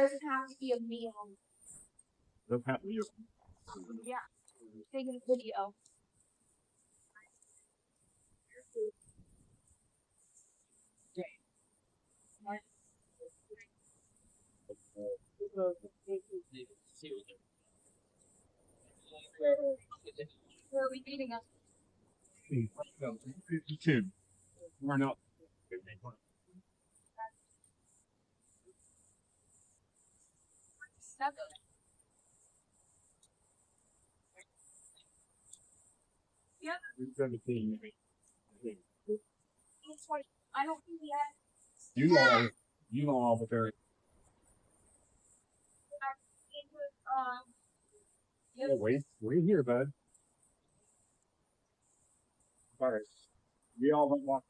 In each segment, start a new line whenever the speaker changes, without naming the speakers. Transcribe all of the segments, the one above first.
doesn't have to be a meal.
Doesn't have to be.
Yeah, taking a video. Where are we feeding us?
52. We're not.
Yeah.
17.
I don't think we had.
You know all the very.
Yeah.
Wait here, bud. All right. We all went walk.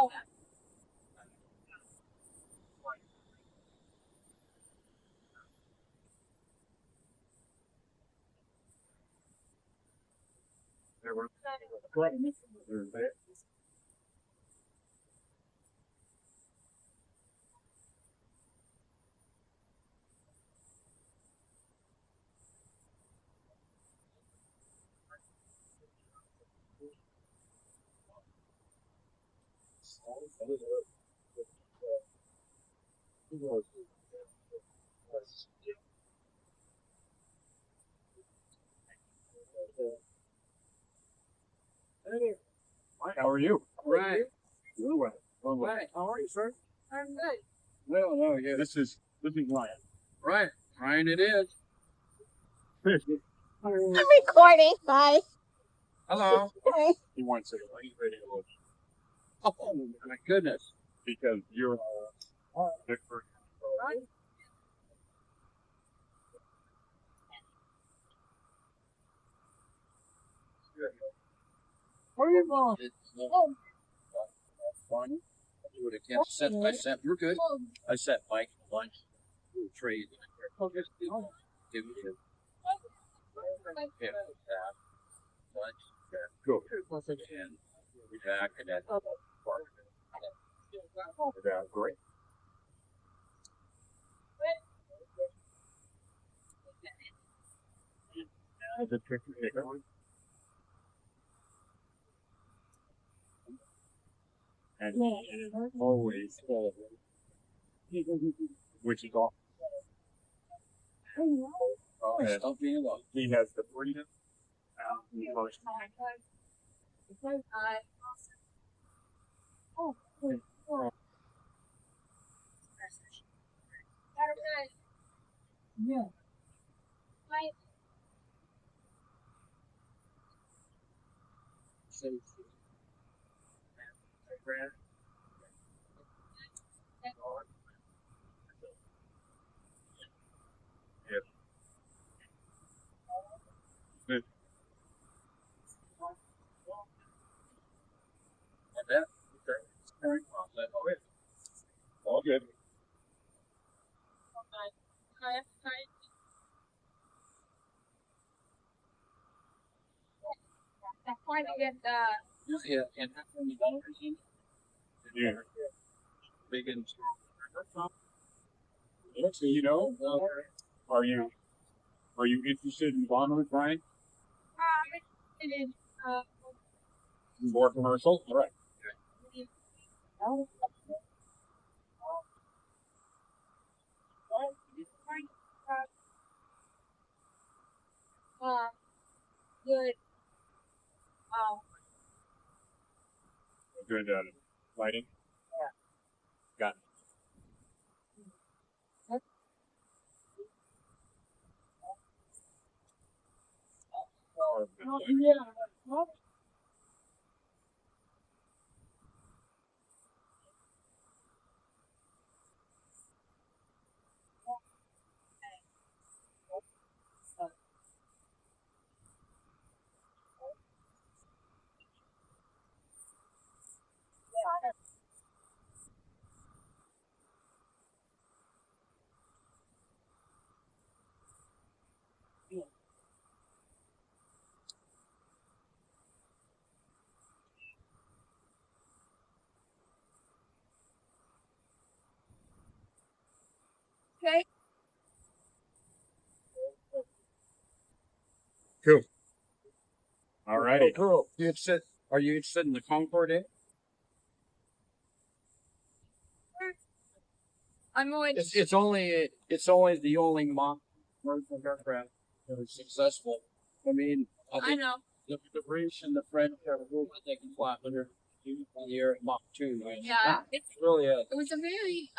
Oh.
There were. Correct. Hi, how are you?
Right.
Well,
Right. How are you, sir?
I'm good.
no, yeah, this is Ryan.
Right. Ryan, it is.
I'm recording. Bye.
Hello.
Hi.
He wants it. He's ready to go.
Oh, my goodness.
Because you're Victor.
Right.
Where are you going?
It's fun. You would have kept set. I set. You're good. I set Mike lunch. Trade. Okay. Give me a lunch.
Cool.
And we back and then park.
Yeah, great. That's a tricky figure. And it is always full, which is awesome. And
Stop being alone.
he has the freedom. Most
Yeah.
And that.
all good.
That's why they get the.
Yeah. And
Yeah.
big and
So are you interested in bond with Brian?
It is.
More commercial? All right.
Good.
Good lighting?
Yeah.
Got it.
Okay.
Cool. Alrighty.
Cool. Are you interested in the Concorde?
I'm going.
It's only the only mock commercial aircraft that was successful. I mean, I
I
think
know.
the British and the French have ruled that they can fly 100 feet in the air at Mach 2. Right?
Yeah,
It really is.
it was a very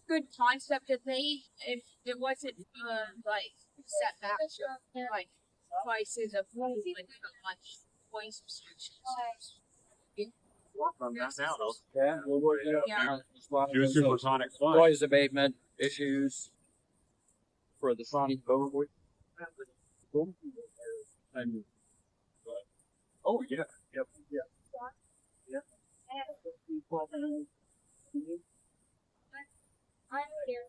good concept to think if it wasn't like setbacks like prices of food and how much voice restrictions.
From that now, though.
Yeah, we're working
Yeah.
on
Do a supersonic flight.
noise abatement issues for the sonic boom. And
Oh, yeah. Yep. Yeah.
I'm here.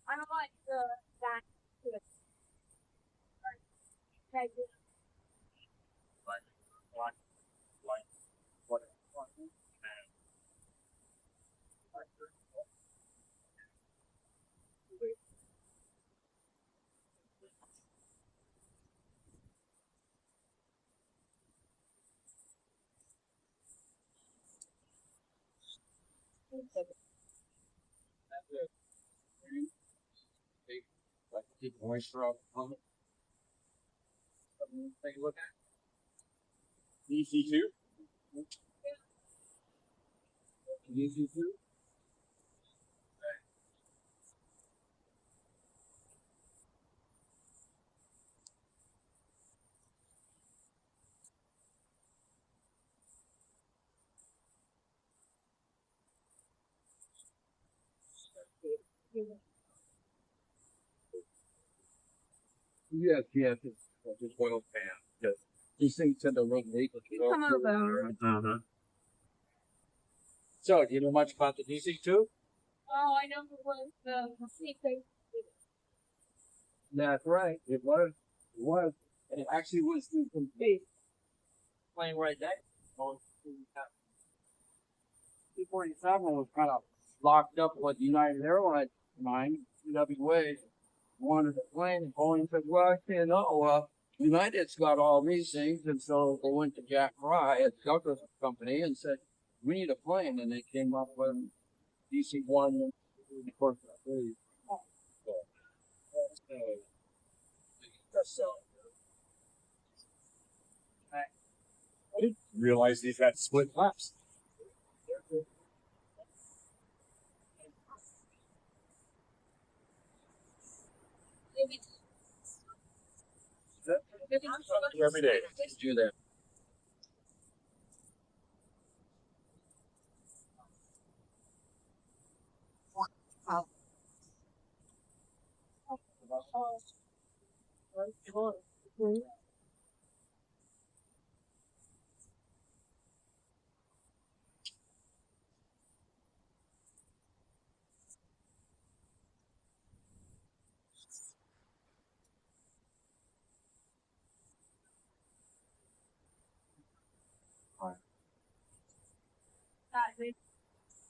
I don't like that.
keep moisture up on it. Take a look.
DC-2?
DC-2? Yes, it's just oil pan. Yes. These things tend to run late.
Come over.
Uh-huh.
So, do you know much about the DC-2?
Oh, I know it was the secret.
That's right. It was. It was. And it actually was the complete plane right there. 247 was kind of locked up with United Airlines mine, TWA, wanted a plane, and Boeing said, well, you know, United's got all these things, and so they went to Jack Fry at Douglas Company and said, we need a plane, and they came up with DC-1, and of course,
I didn't realize these had split flaps. Every day.
do that.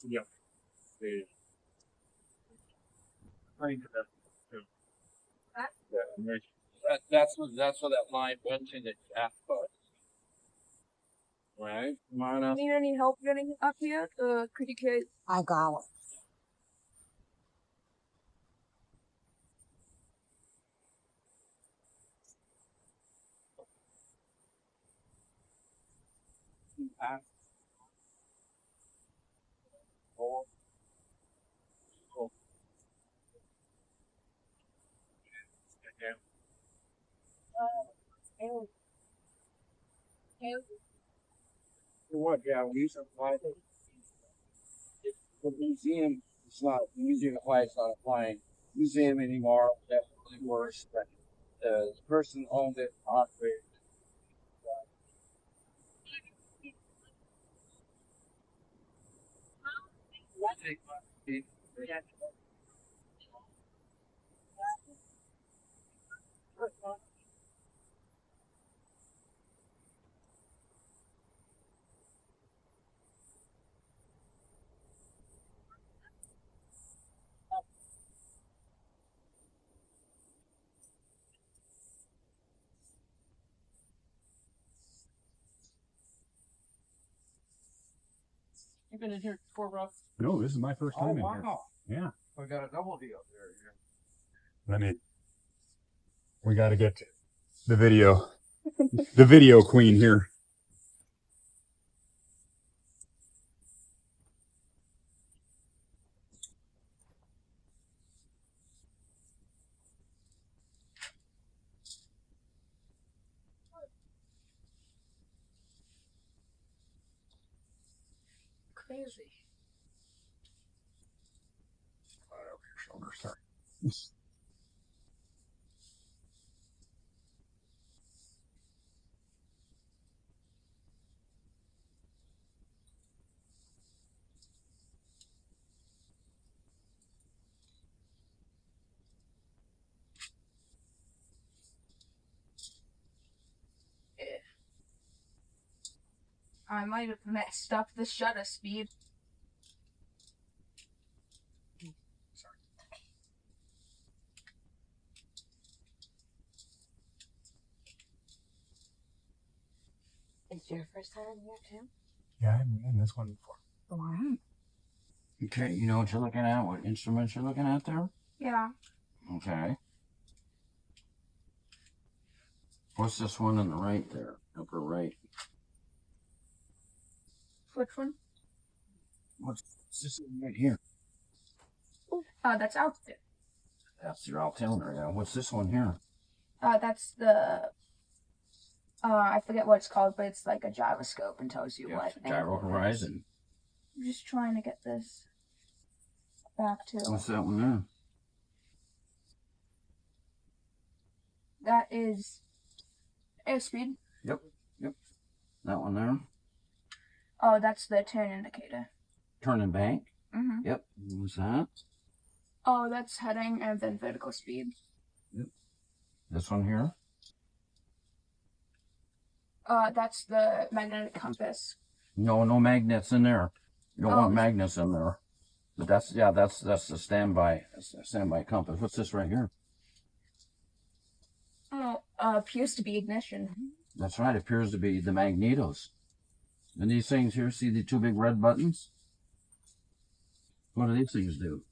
Yep. The plane to them, too. Yeah.
That's what that line went in the aspect. Right? Mine up.
Need any help getting up here? Could you get
I got it.
What? Yeah, we used to fly. The museum, it's not the museum of flight. It's not a flying museum anymore. Definitely worse. But the person owned it, operated. You've been in here before, Rob?
No, this is my first time in here.
Wow.
Yeah.
We got a double deal there.
We got to get the video queen here.
Crazy.
Right over your shoulder, sorry.
I might have messed up the shutter speed. It's your first time here too?
Yeah, I haven't been this one before.
Wow.
Okay, you know what you're looking at? What instruments you're looking at there?
Yeah.
Okay. What's this one on the right there? Upper right.
Which one?
What's this one right here?
That's altitude.
That's your altimeter, yeah. What's this one here?
That's the I forget what it's called, but it's like a gyroscope and tells you what.
Gyro horizon.
I'm just trying to get this back to.
What's that one there?
That is airspeed.
Yep. That one there.
Oh, that's the turn indicator.
Turn and bank.
Mm-hmm.
Yep. What's that?
Oh, that's heading and then vertical speed.
Yep. This one here.
That's the magnetic compass.
No magnets in there. You don't want magnets in there. But that's the standby compass. What's this right here?
Oh, appears to be ignition.
That's right. It appears to be the magnetos. And these things here, see the two big red buttons? What do these things do?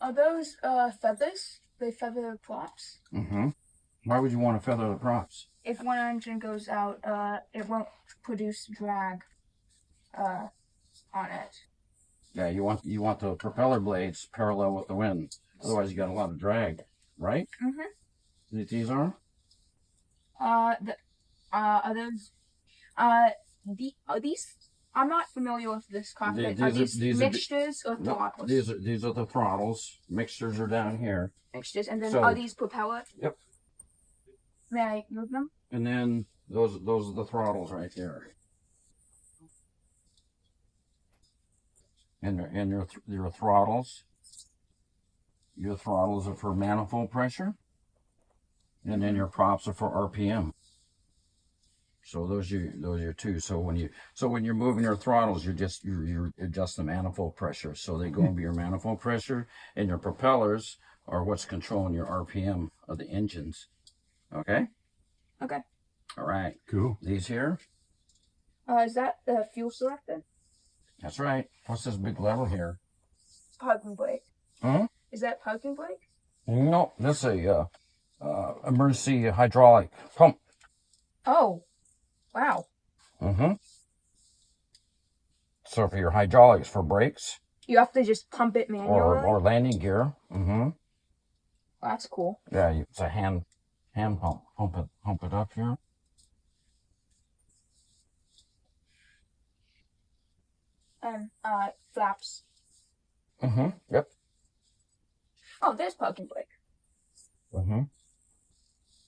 Are those feathers? They feather props.
Mm-hmm. Why would you want to feather the props?
If one engine goes out, it won't produce drag on it.
Yeah, you want the propeller blades parallel with the wind. Otherwise, you got a lot of drag, right?
Mm-hmm.
These are?
Are those these? I'm not familiar with this cockpit. Are these mixtures or throttles?
These are the throttles. Mixtures are down here.
Mixtures, and then
So-
are these propeller?
Yep.
May I move them?
And then those are the throttles right there. And your throttles. Your throttles are for manifold pressure. And then your props are for RPM. So those are your two. So when you're moving your throttles, you adjust the manifold pressure. So they go over your manifold pressure, and your propellers are what's controlling your RPM of the engines. Okay?
Okay.
All right.
Cool.
These here?
Is that the fuel selector?
That's right. What's this big lever here?
Parking brake.
Huh?
Is that parking brake?
No, this is a emergency hydraulic pump.
Oh, wow.
Mm-hmm. So for your hydraulics for brakes
You have to just pump it manually?
or landing gear. Mm-hmm.
That's cool.
Yeah, it's a
hand pump it up here.
And flaps.
Mm-hmm. Yep.
Oh, there's parking brake.
Mm-hmm.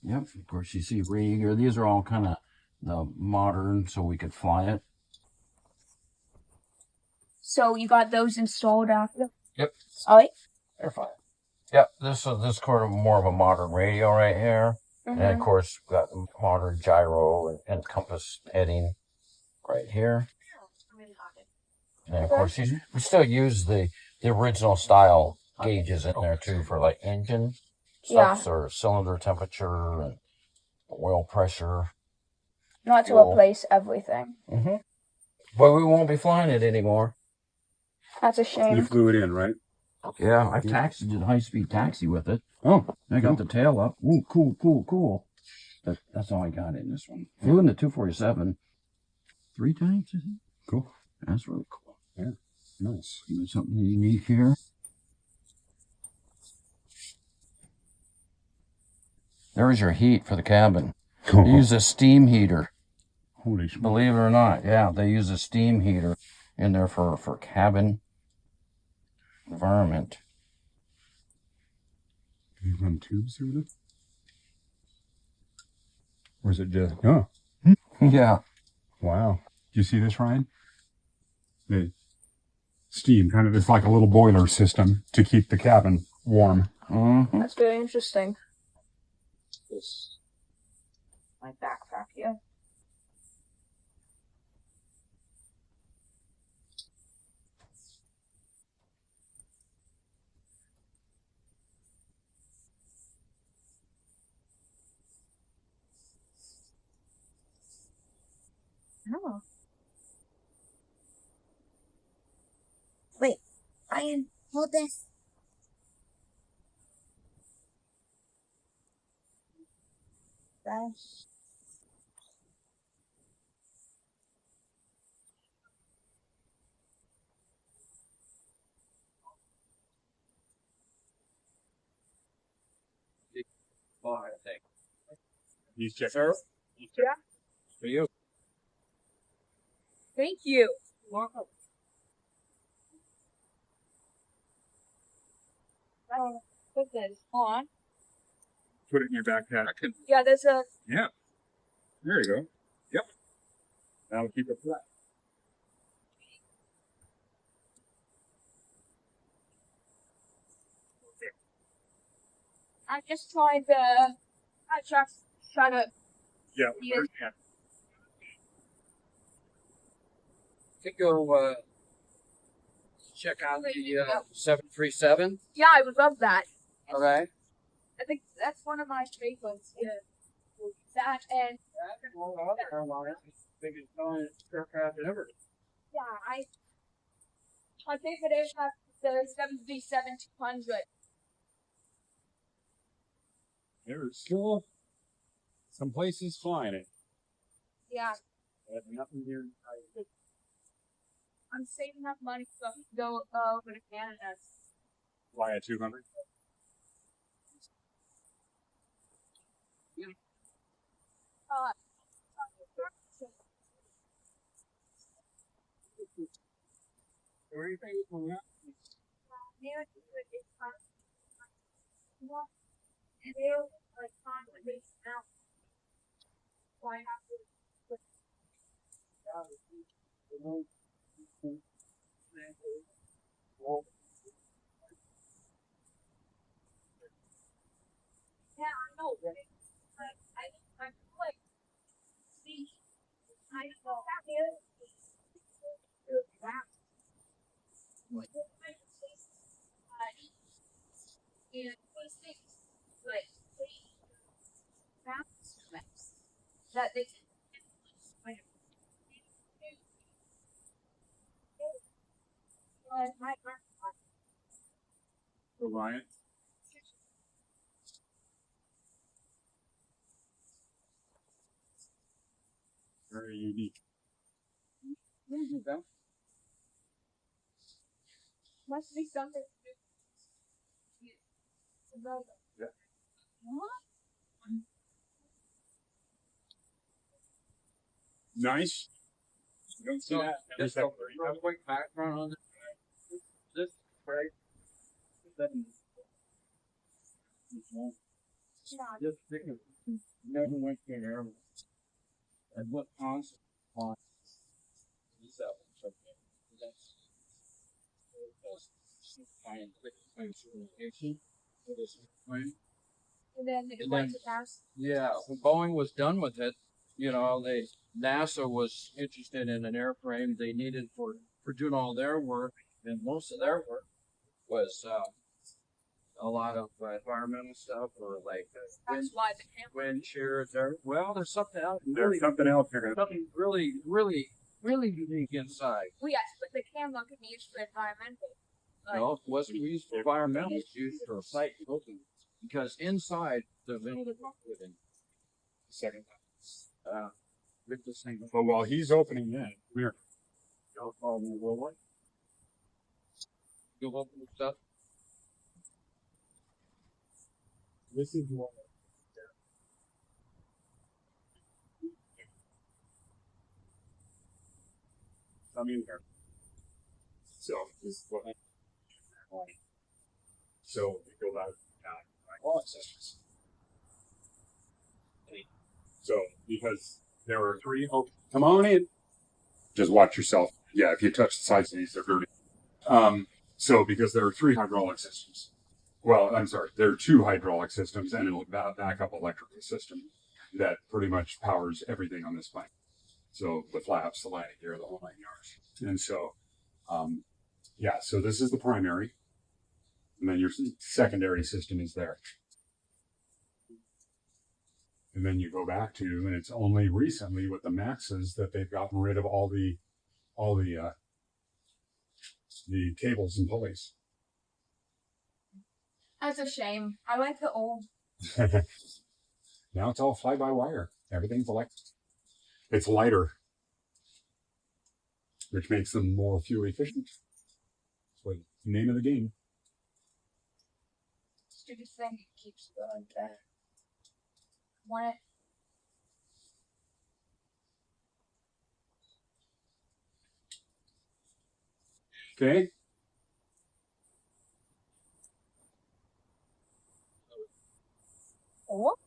Yep. Of course, you see radiator. These are all kind of the modern, so we could fly it.
So you got those installed after?
Yep.
Oh, wait.
They're fine. Yep. This is more of a modern radio right here, and of course we got the modern gyro and compass heading right here. And of course, we still use the original style gauges in there too for like engine stuff, or cylinder temperature and oil pressure.
Not to replace everything.
Mm-hmm. But we won't be flying it anymore.
That's a shame.
You flew it in, right?
Yeah, I did a high-speed taxi with it. Oh, I got the tail up. Ooh, cool. But that's all I got in this one. Flew in the 247 3 times, I think.
Cool.
That's really cool.
Yeah, nice.
Even something unique here. There's your heat for the cabin. They use a steam heater.
Holy smokes.
Believe it or not, yeah, they use a steam heater in there for cabin environment.
Do you run tubes through this? Or is it just, oh,
Yeah.
wow. Do you see this, Ryan? The steam, kind of, it's like a little boiler system to keep the cabin warm.
Mm-hmm.
That's very interesting. This my backpack here. Oh.
Wait, Ryan, hold this. Guys.
Bar, I think.
You check.
Sir?
Yeah.
For you.
Thank you. Welcome. Put this on.
Put it in your backpack.
Yeah, there's a.
Yeah. There you go. Yep. That'll keep it flat.
I just tried the. I just try to.
Yeah.
Yeah.
Yeah.
Could go check out the 737.
Yeah, I would love that.
Okay.
I think that's one of my favorites. Yeah. That and
Biggest aircraft ever.
yeah, my favorite aircraft is the 737-200.
There's still some places flying it.
Yeah,
But nothing here.
I'm saving up money so I can go over to Canada.
Fly a 200. Where are you thinking from that?
Yeah, I know. I like see. I know that is. And those things like that they can.
For Ryan. Very unique.
Must be something.
Yeah.
What?
Nice. You don't see
So,
that.
just a quick background on this. This, right? Just thinking, never went to an airline. And what concept on this out?
And then it
And
went
then-
to pass.
Yeah, when Boeing was done with it, NASA was interested in an airframe they needed for doing all their work, and most of their work was a lot of environmental stuff or like
That's why the camera.
wind shear. There's something else.
There's something else here.
Something really unique inside.
Well, yes, but the camera could be used for environmental. Like,
No, it wasn't used for environmental. It was used for site looking. Because inside the
Second.
with this thing.
But while he's opening that, come here.
Go open the stuff.
This is what. Come in here. So this is what. So we go out all accessories. So because there are three. Oh, come on in. Just watch yourself. Yeah, if you touch the sides of these, they're dirty. So because there are three hydraulic systems. Well, I'm sorry, there are two hydraulic systems and a backup electrical system that pretty much powers everything on this plane. So the flaps, the landing gear, the whole 9 yards. And so, yeah, so this is the primary. And then your secondary system is there. And then you go back to, and it's only recently with the Maxes that they've gotten rid of all the cables and pulleys.
that's a shame. I like the old.
Now it's all fly-by-wire. Everything's electric. It's lighter, which makes them more fuel efficient. That's the name of the game.
Stupid thing that keeps going back. Want it?
Okay.
What?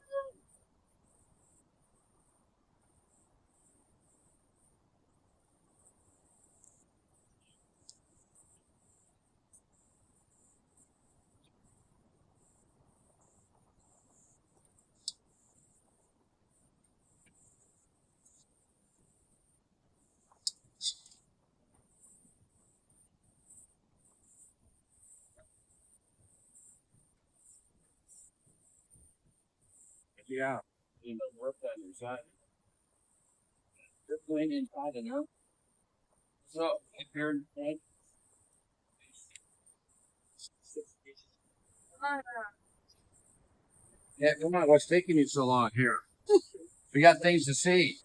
Yeah. You know, work that inside. You're playing inside and out. So, if you're inside, yeah, come on, what's taking you so long here? We got things to see.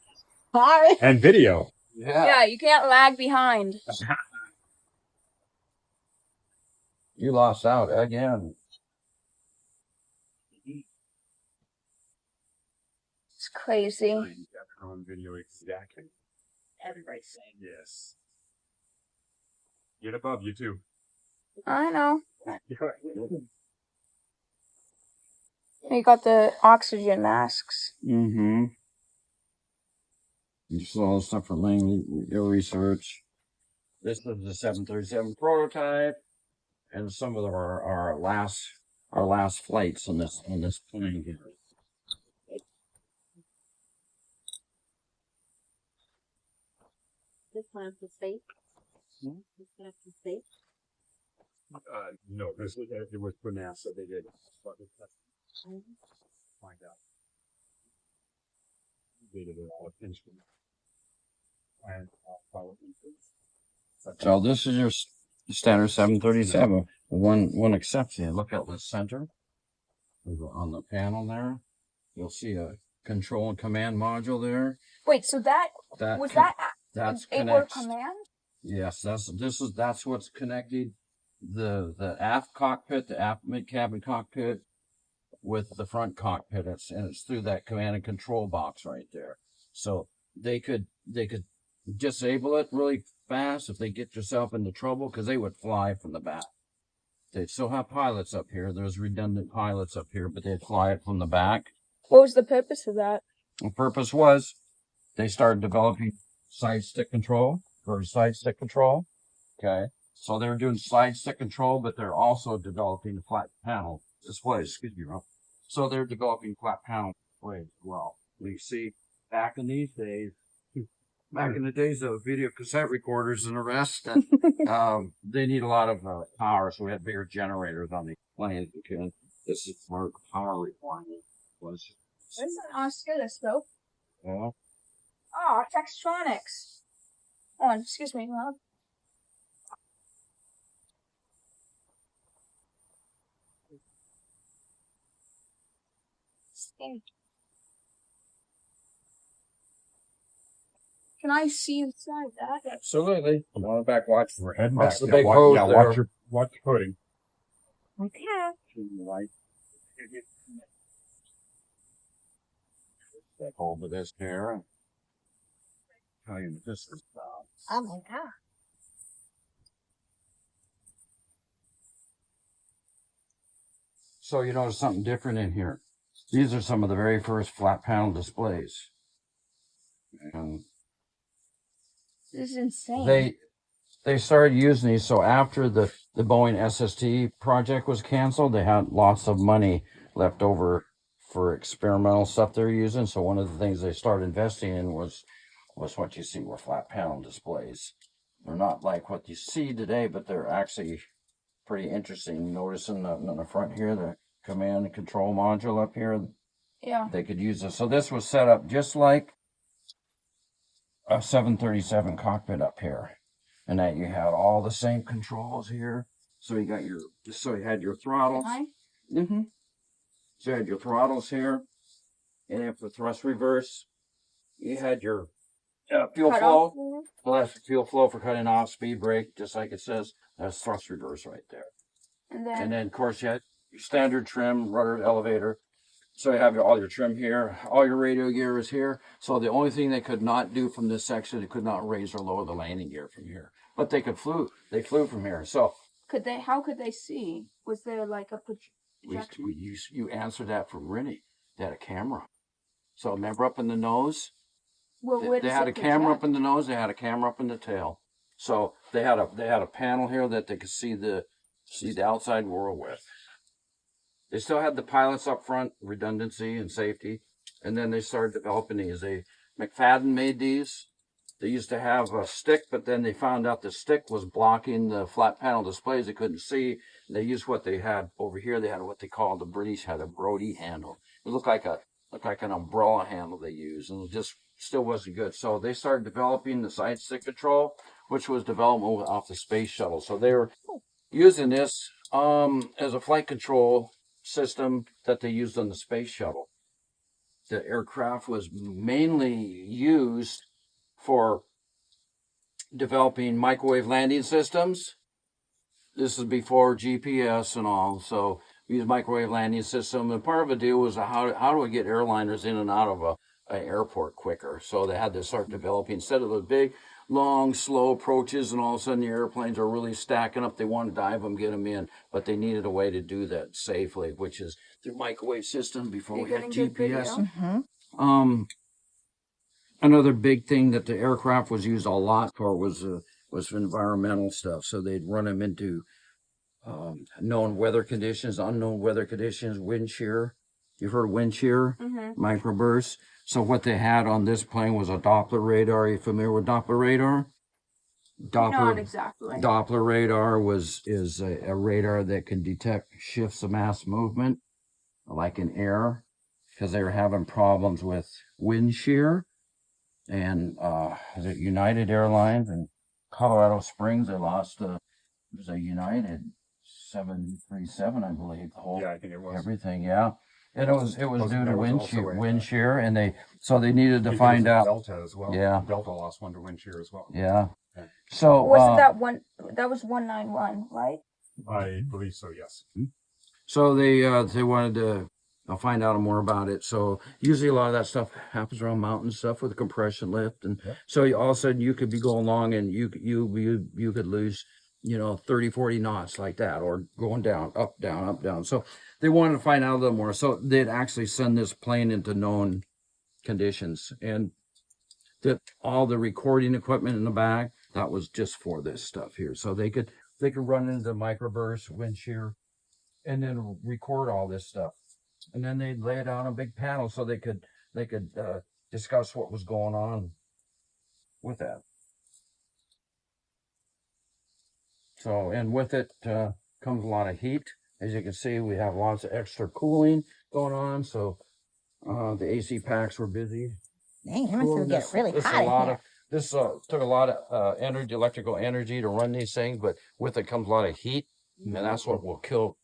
Hi.
And video.
Yeah, you can't lag behind.
You lost out again.
It's crazy.
On video exactly.
Everything.
Yes. Get above you too.
I know. You got the oxygen masks.
Mm-hmm. You saw all the stuff for Langley, your research. This is the 737 prototype, and some of them are our last flights on this plane here.
This one's the safe. This one's the safe.
No, this was it was for NASA. They did. Find out. They did an instrument. And follow inputs.
So this is your standard 737. One exception. Look at the center. Over on the panel there, you'll see a control and command module there.
Wait, so that was
That's
a word
connects.
command?
Yes, that's what's connected the aft cockpit, the aft mid cabin cockpit with the front cockpit. It's through that command and control box right there. So they could disable it really fast if they get yourself into trouble, because they would fly from the back. They still have pilots up here. There's redundant pilots up here, but they'd fly it from the back.
What was the purpose of that?
The purpose was they started developing side stick control for side stick control. Okay. So they're doing side stick control, but they're also developing a flat panel display. Excuse me, Rob. So they're developing flat panel displays as well. We see back in these days, back in the days of video cassette recorders and the rest, they need a lot of power, so we had bigger generators on the planes because this is where power requirement was.
There's an oscilloscope.
Yeah.
Oh, Textronics. Oh, excuse me, Rob. Can I see inside that?
Absolutely. Come on back, watch.
We're heading
That's
back.
the big hose there.
Watch your footing.
Okay.
Back over this here. Tell you this is
Oh my god.
So you notice something different in here. These are some of the very first flat panel displays. And
This is insane.
they started using these, so after the Boeing SST project was canceled, they had lots of money left over for experimental stuff they're using. So one of the things they started investing in was what you see were flat panel displays. They're not like what you see today, but they're actually pretty interesting. Notice in the front here, the command and control module up here.
Yeah.
They could use this. So this was set up just like a 737 cockpit up here, and that you had all the same controls here. So you got you had your throttles. Mm-hmm. So you had your throttles here, and then for thrust reverse, you had your fuel flow. Well, that's fuel flow for cutting off, speed brake, just like it says. That's thrust reverse right there. And then of course you had your standard trim, rudder, elevator. So you have all your trim here, all your radio gear is here. So the only thing they could not do from this section, they could not raise or lower the landing gear from here. But they flew from here. So
how could they see? Was there like a projection?
you answered that from Rennie. They had a camera. So remember up in the nose?
Well,
they had a camera up in the nose, they had a camera up in the tail. So they had a panel here that they could see the outside world with. They still had the pilots up front, redundancy and safety, and then they started developing these. McFadden made these. They used to have a stick, but then they found out the stick was blocking the flat panel displays. They couldn't see. They used what they had over here. They had what they called, the British had a Brody handle. It looked like an umbrella handle they used, and it just still wasn't good. So they started developing the side stick control, which was development off the space shuttle. So they were using this as a flight control system that they used on the space shuttle. The aircraft was mainly used for developing microwave landing systems. This is before GPS and all, so we used microwave landing system. And part of the deal was how do we get airliners in and out of an airport quicker? So they had to start developing, instead of the big, long, slow approaches, and all of a sudden the airplanes are really stacking up. They want to dive them, get them in, but they needed a way to do that safely, which is through microwave system before we had GPS. Another big thing that the aircraft was used a lot for was environmental stuff. So they'd run them into known weather conditions, unknown weather conditions, wind shear. You've heard of wind shear, microbursts. So what they had on this plane was a Doppler radar. Are you familiar with Doppler radar?
Not exactly.
Doppler radar is a radar that can detect shifts of mass movement, like in air, because they were having problems with wind shear. And the United Airlines in Colorado Springs, they lost it was a United 737, I believe. The whole,
I think it was
everything, yeah. And it was due to wind shear, and they needed to find out.
Delta as well.
Yeah,
Delta lost one to wind shear as well.
Yeah. So
was that one? That was 191, right?
I believe so. Yes.
So they wanted to I'll find out more about it. So usually a lot of that stuff happens around mountain stuff with a compression lift, and so all of a sudden you could be going along and you could lose 30, 40 knots like that, or going down, up, down, up, down. So they wanted to find out a little more. So they'd actually send this plane into known conditions, and that all the recording equipment in the back, that was just for this stuff here. So they could run into microburst, wind shear, and then record all this stuff. And then they'd lay it out on a big panel so they could discuss what was going on with that. So, and with it comes a lot of heat. As you can see, we have lots of extra cooling going on. So the AC packs were busy.
Dang, it must get really hot in here.
This took a lot of energy, electrical energy to run these things, but with it comes a lot of heat, and that's what will kill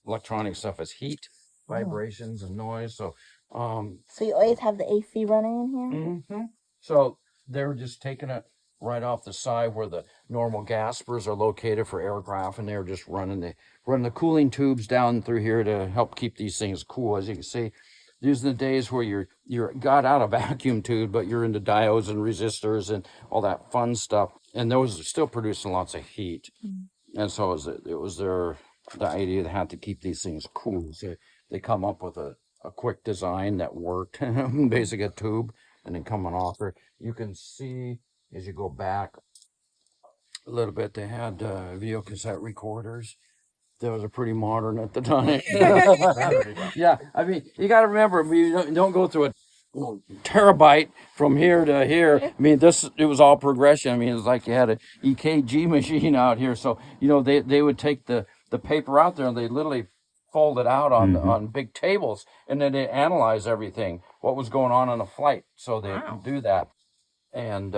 electronic stuff, is heat, vibrations, and noise. So
you always have the AC running in here?
So they were just taking it right off the side where the normal gaspers are located for aircraft, and they were just running the cooling tubes down through here to help keep these things cool. As you can see, these are the days where you're got out a vacuum tube, but you're into diodes and resistors and all that fun stuff, and those are still producing lots of heat. And so it was the idea they had to keep these things cool. So they come up with a quick design that worked. Basically a tube and then coming off there. You can see as you go back a little bit, they had video cassette recorders. Those are pretty modern at the time. Yeah, I mean, you got to remember, you don't go through a terabyte from here to here. I mean, it was all progression. I mean, it was like you had an EKG machine out here. So, they would take the paper out there and they literally fold it out on big tables, and then they analyze everything, what was going on a flight. So they do that. And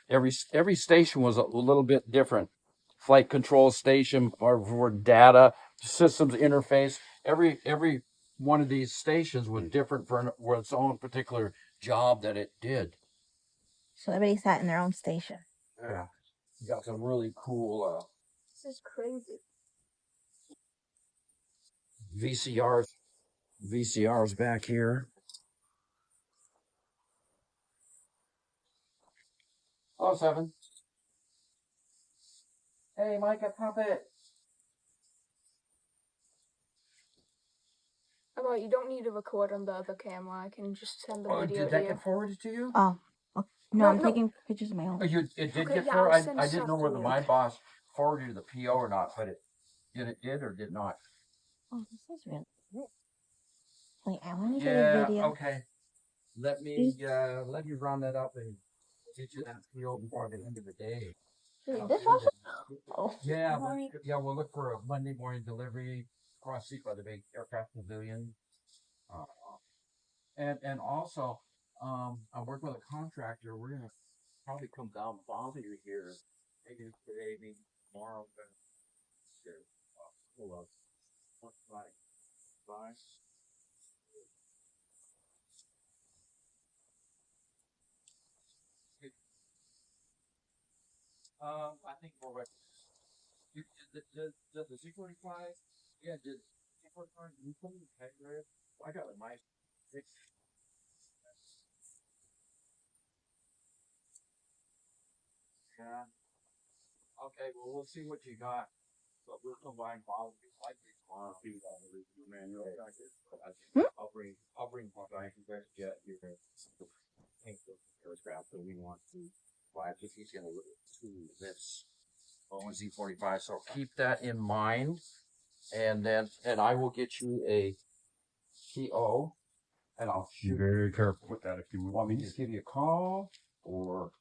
every station was a little bit different. Flight control station or for data systems interface. Every one of these stations was different for its own particular job that it did.
So everybody sat in their own station.
Yeah, you got some really cool.
This is crazy.
VCRs back here. Oh, 7. Hey, Micah, pop it.
Well, you don't need to record on the other camera. I can just send the video
Did
to
that
you.
get forwarded to you?
Oh, no, I'm taking pictures of my own.
It did
Okay,
get
yeah,
forwarded.
I'll send
I didn't know
stuff
whether
to you.
my boss forwarded you the PO or not, but it did or did not.
Oh, this is really good. Wait, I want to get
Yeah,
a video.
okay. Let me round that up and get you that PO before the end of the day.
This one? Oh.
Yeah, we'll look for a Monday morning delivery across the street by the big aircraft pavilion. And also, I'm working with a contractor. We're gonna probably come down and bother you here. Maybe today, maybe tomorrow. Hold on. What's like? Bye. I think we're ready. Does the C-45? Yeah, did C-45? You put in the head grab? I got a nice fix. Yeah. Okay, well, we'll see what you got. But we'll combine quality likely tomorrow. Manual. I'll bring my guy to jet here. Paint the aircraft that we want to fly. I think he's gonna look to this Boeing Z-45. So keep that in mind. And I will get you a PO, and I'll
Be very careful with that if you
want me to just give you a call or.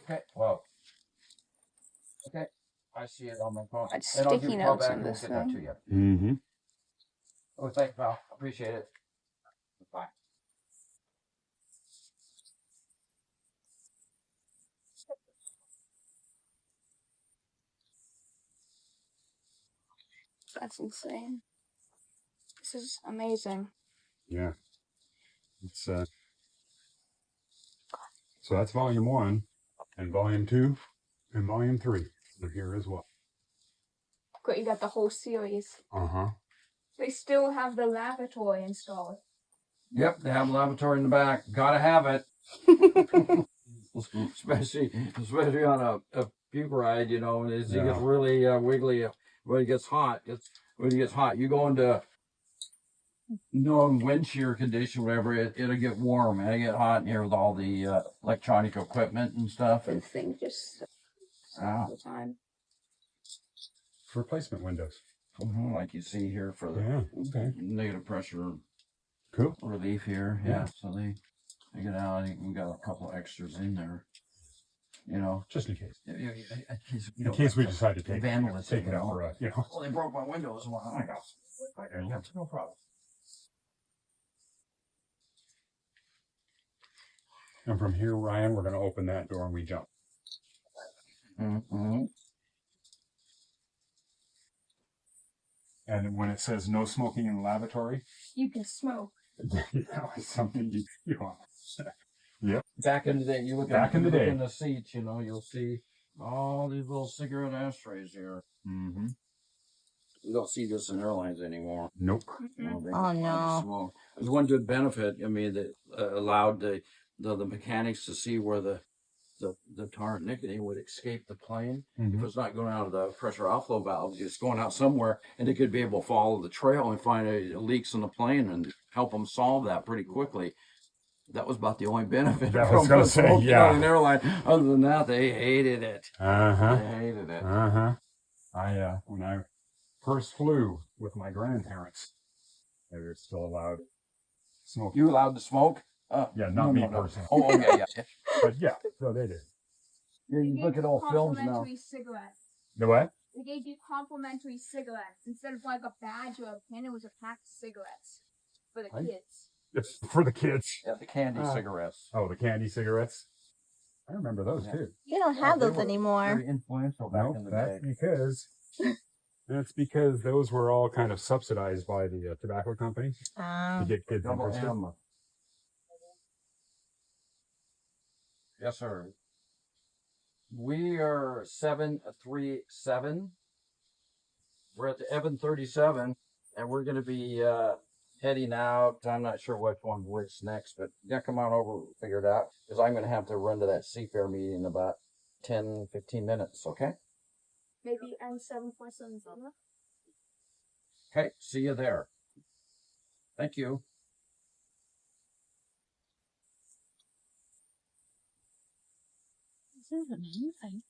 Okay, well. Okay, I see it on my phone.
It's
And I'll give
sticky
you a call
notes
back
in
and we'll
this
get that to
thing.
you.
Mm-hmm.
Oh, thanks, pal. Appreciate it. Bye.
That's insane. This is amazing.
Yeah. It's so that's volume 1, and volume 2, and volume 3 are here as well.
Great, you got the whole series.
Uh-huh.
They still have the lavatory installed.
Yep, they have a lavatory in the back. Gotta have it. especially on a puke ride, you know, as it gets really wiggly when it gets hot. When it gets hot, you go into wind shear condition, whatever, it'll get warm and it'll get hot in here with all the electronic equipment and stuff.
The thing just all the time.
Replacement windows.
Like you see here for the negative pressure relief here. Yeah, so they get out. I think we got a couple extras in there. You know,
just in case.
In
case we decide to take
vandalism,
it out for us. You know.
Well, they broke my windows. Well, I got no problem.
And from here, Ryan, we're going to open that door and we jump.
Mm-hmm.
And when it says no smoking in the lavatory,
you can smoke.
It's something you want. Yep.
Back in the day, you look in the seats, you know, you'll see all these little cigarette ashtrays here.
Mm-hmm.
You don't see this in airlines anymore.
Nope.
Oh no.
There's one good benefit. I mean, that allowed the mechanics to see where the tar and nicotine would escape the plane.
Mm-hmm.
If it's not going out of the pressure outflow valves, it's going out somewhere, and they could be able to follow the trail and find leaks in the plane and help them solve that pretty quickly. That was about the only benefit
I was going to say, yeah.
on an airline. Other than that, they hated it.
Uh-huh.
They hated it.
Uh-huh. When I first flew with my grandparents, they were still allowed smoke.
You allowed to smoke?
Yeah, not me personally.
Oh, okay, yeah.
But yeah, so they did.
You look at old films now.
Complimentary cigarettes.
The what?
They gave you complimentary cigarettes. Instead of like a badge or a pin, it was a pack of cigarettes for the kids.
It's for the kids.
Yeah, the candy cigarettes.
Oh, the candy cigarettes? I remember those too.
You don't have those
Very
anymore.
influential back in the day.
That's because those were all kind of subsidized by the tobacco companies to get kids
Double
interested.
M. Yes, sir. We are 737. We're at the Evan 37, and we're going to be heading out. I'm not sure which one works next, but yeah, come on over, we'll figure it out. Because I'm going to have to run to that Seafair meeting in about 10, 15 minutes, okay?
Maybe N747 Zona.
Okay, see you there. Thank you.
This is amazing.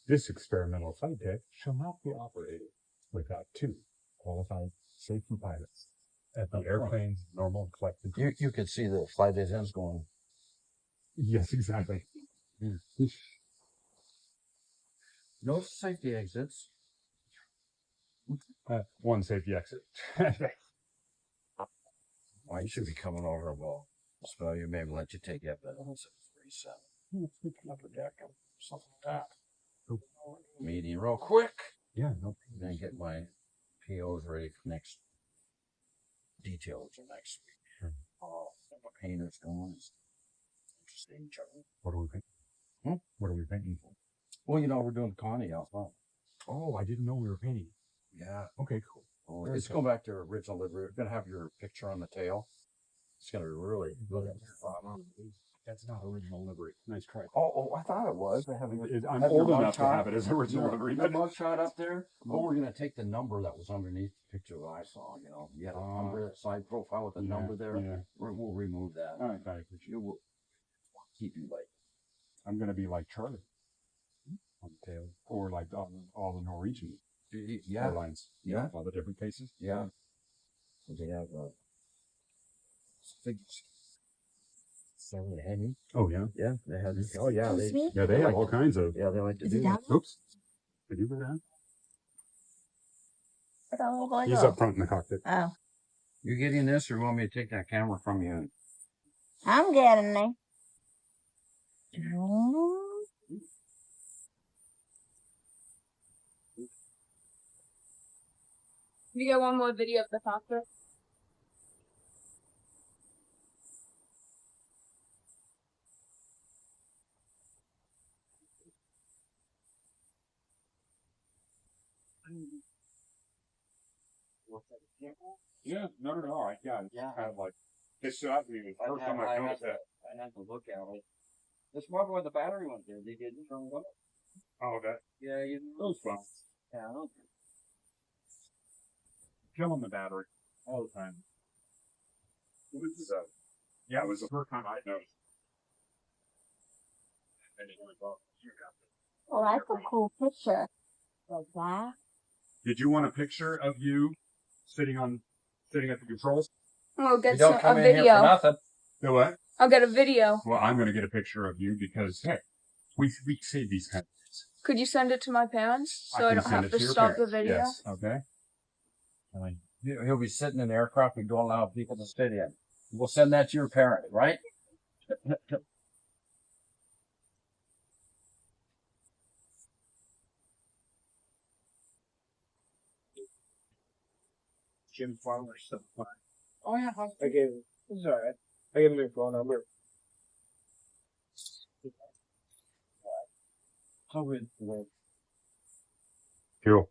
This experimental flight deck shall not be operated without 2 qualified safety pilots at the airplane's normal collected.
You could see the flight attendants going.
Yes, exactly.
No safety exits.
One safety exit.
Well, you should be coming over. Well, so you maybe let you take that, but it's 37.
Upper deck, something like that.
Meeting real quick.
Yeah, no.
Then get my POs ready for next details for next week.
Sure.
The painter's going. Interesting, Charlie.
What are we painting? What are we painting for?
Well, you know, we're doing Connie out front.
Oh, I didn't know we were painting.
Yeah.
Okay, cool.
Oh, it's going back to original livery. We're going to have your picture on the tail. It's going to be really good.
That's not original livery. Nice try.
Oh, I thought it was.
I'm old enough to have it as original livery.
The mugshot up there. Oh, we're going to take the number that was underneath the picture that I saw. You know, you had a number, that side profile with a number there.
Yeah.
We'll remove that.
All right, thanks.
You will keep you like.
I'm going to be like Charlie on the tail, or like all the Norwegian airlines.
Yeah.
All the different cases.
Yeah. They have figures. So heavy.
Oh yeah.
Yeah, they have. Oh yeah,
They have all kinds of.
Yeah, they like to
Is
do
it
that.
down?
Oops. Did you do that?
Where'd that little boy
He's
go?
up front in the cockpit.
Oh,
You getting this, or you want me to take that camera from you?
I'm getting there.
You get one more video of the cockpit?
Yeah, no. I it's kind of like it stood out to me the first time I noticed that.
I had to look at it. This one where the battery went there, they didn't turn it up.
Oh, that
Yeah, you
those fun.
yeah,
Killing the battery all the time. It was it was the first time I noticed. And it was,
Well, that's a cool picture. Like that.
did you want a picture of you sitting at the controls?
I'll
You
get
don't
a
come in here for
video.
nothing.
You know what?
I'll get a video.
Well, I'm going to get a picture of you because hey, we save these kind of things.
Could you send it to my parents so I
can
don't
send
have
it
to
your
stop the
parents.
video?
Yes. Okay.
He'll be sitting in the aircraft. We don't allow people to sit in. We'll send that to your parent, right?
Jim Farmer stuff.
Oh yeah.
I gave him. It's alright. I gave him your phone number.
Cool.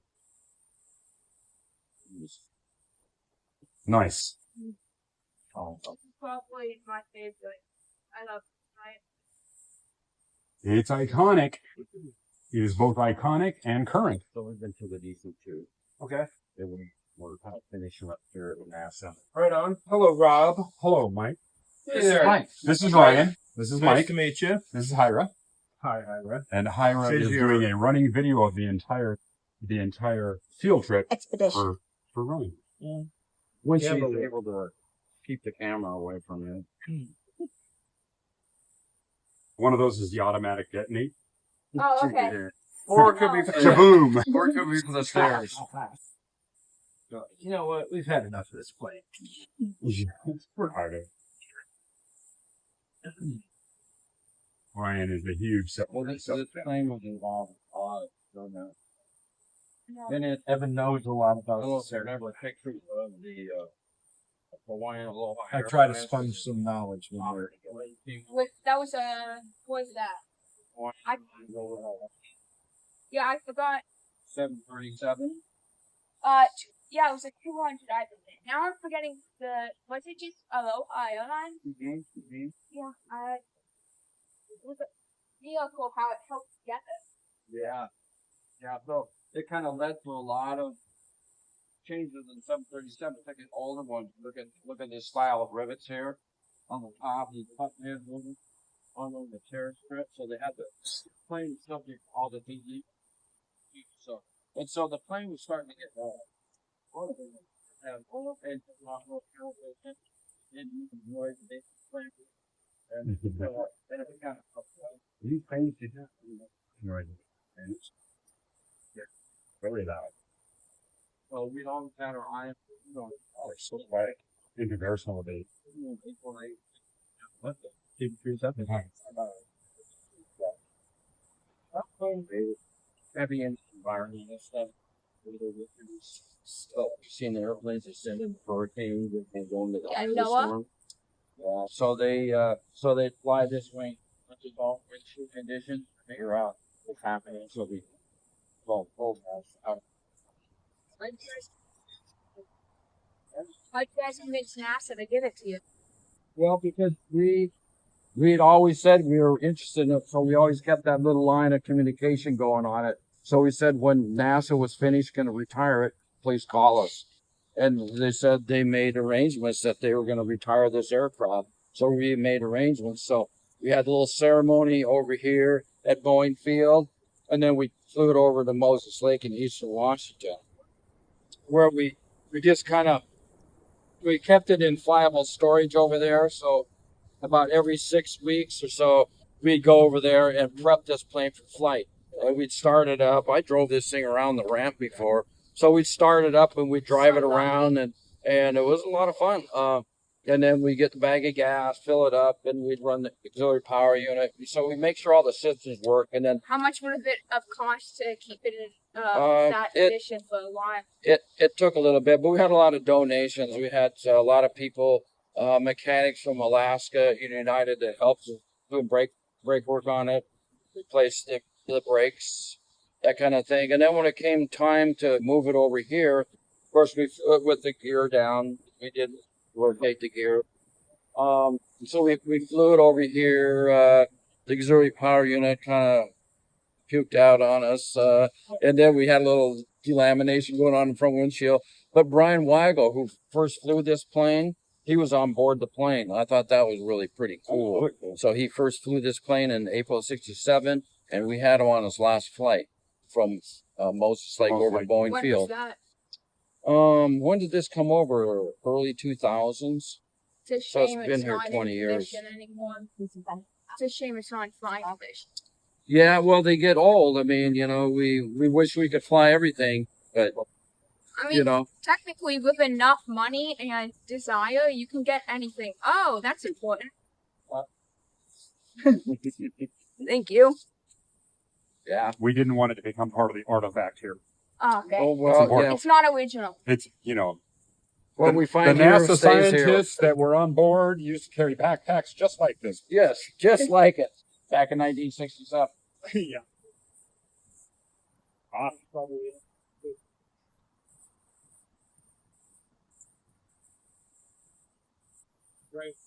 Nice.
Oh.
Probably my favorite. I love
It's iconic. It is both iconic and current.
So we've been to the DC-2.
Okay.
We're kind of finishing up here at NASA.
Right on. Hello, Rob.
Hello, Mike.
Hey there.
Mike.
This is Ryan. This is
Nice
Mike.
to meet you.
This is Hyra.
Hi, Ira.
And Hyra
Says
is
you're-
doing a running video of the entire field trip
Expedition.
for running.
When
Yeah,
she's
but-
able to keep the camera away from you.
One of those is the automatic detonate.
Oh, okay.
Or it could be for the,
Shaboom!
or it could be for the stairs. You know what? We've had enough of this plane.
We're hard. Ryan is a huge
Well, this plane was involved a lot. Don't know. Then Evan knows a lot about this. Remember pictures of the Hawaiian Aloha.
I try to sponge some knowledge when we're.
That was what was that? Yeah, I forgot.
737.
Yeah, it was a 200, I believe. Now I'm forgetting was it just Aloha Airlines?
Mm-hmm.
Yeah, it was a vehicle, how it helped get us.
Yeah. Yeah, so it kind of led to a lot of changes in 737. Take an older one. Look at this style of rivets here on the top. You cut in on the tear strip, so they had the plane subject to all the DG. So the plane was starting to get
These planes did not. Right. Very loud.
well, we'd always had our eye,
So quiet. In comparison with the
what the 737? Heavy engine environment and stuff. So, you've seen the airplanes that send in hurricanes and go into the
Yeah,
ice
Noah.
storm. Yeah, so they fly this way, which is all windshield conditions, figure out what's happening. So we pull out.
Why'd you guys convince NASA to give it to you?
Well, because we'd always said we were interested in it, so we always kept that little line of communication going on it. So we said when NASA was finished, going to retire it, please call us. And they said they made arrangements that they were going to retire this aircraft. So we made arrangements. So we had a little ceremony over here at Boeing Field, and then we flew it over to Moses Lake in eastern Washington, where we just kind of, we kept it in flyable storage over there. So about every 6 weeks or so, we'd go over there and prep this plane for flight. And we'd start it up. I drove this thing around the ramp before. So we'd start it up and we'd drive it around, and it was a lot of fun. And then we get the bag of gas, fill it up, and we'd run the auxiliary power unit. So we make sure all the systems work. And then
How much would it have cost to keep it in that condition for a while?
it took a little bit, but we had a lot of donations. We had a lot of people, mechanics from Alaska, United, that helped us do brake work on it, replace the brakes, that kind of thing. And then when it came time to move it over here, course, we with the gear down, we didn't rotate the gear. So we flew it over here. The auxiliary power unit kind of puked out on us, and then we had a little delamination going on in the front windshield. But Brian Weigel, who first flew this plane, he was on board the plane. I thought that was really pretty cool. So he first flew this plane in April '67, and we had him on his last flight from Moses Lake over to Boeing
When
Field.
was that?
When did this come over? Early 2000s.
It's a
So it's
shame
been here
not
20
in
years.
commission anymore. It's a shame it's not in flying condition.
Yeah, well, they get old. I mean, you know, we wish we could fly everything, but
I mean,
you know,
technically, with enough money and desire, you can get anything. Oh, that's important. Thank you.
yeah.
We didn't want it to become part of the artifact here.
Oh, okay.
Oh well,
important.
yeah.
It's not original.
It's, you know,
What
the,
we
the
find here
NASA
stays here.
scientists that were on board used to carry backpacks just like this.
Yes, just like it back in 1967.
Yeah.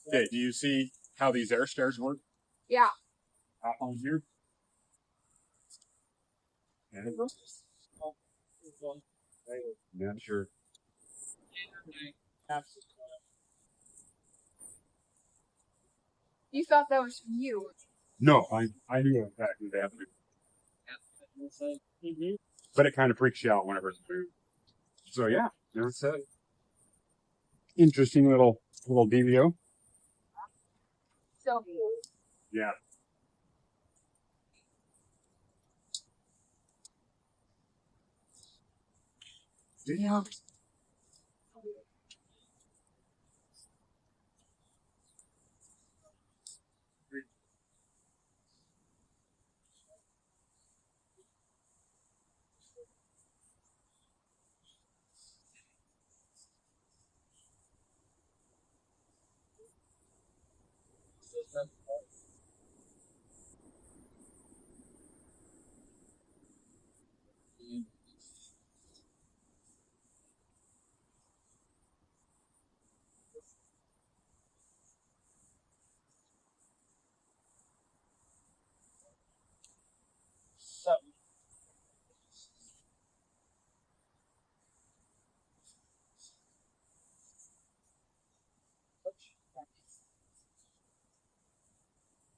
Okay, do you see how these air stairs work?
Yeah.
On here? Yeah, sure.
You thought that was you.
No, I knew exactly that. But it kind of freaks you out whenever it's moved. So yeah, there's a interesting little DVO.
So,
Yeah. Yeah.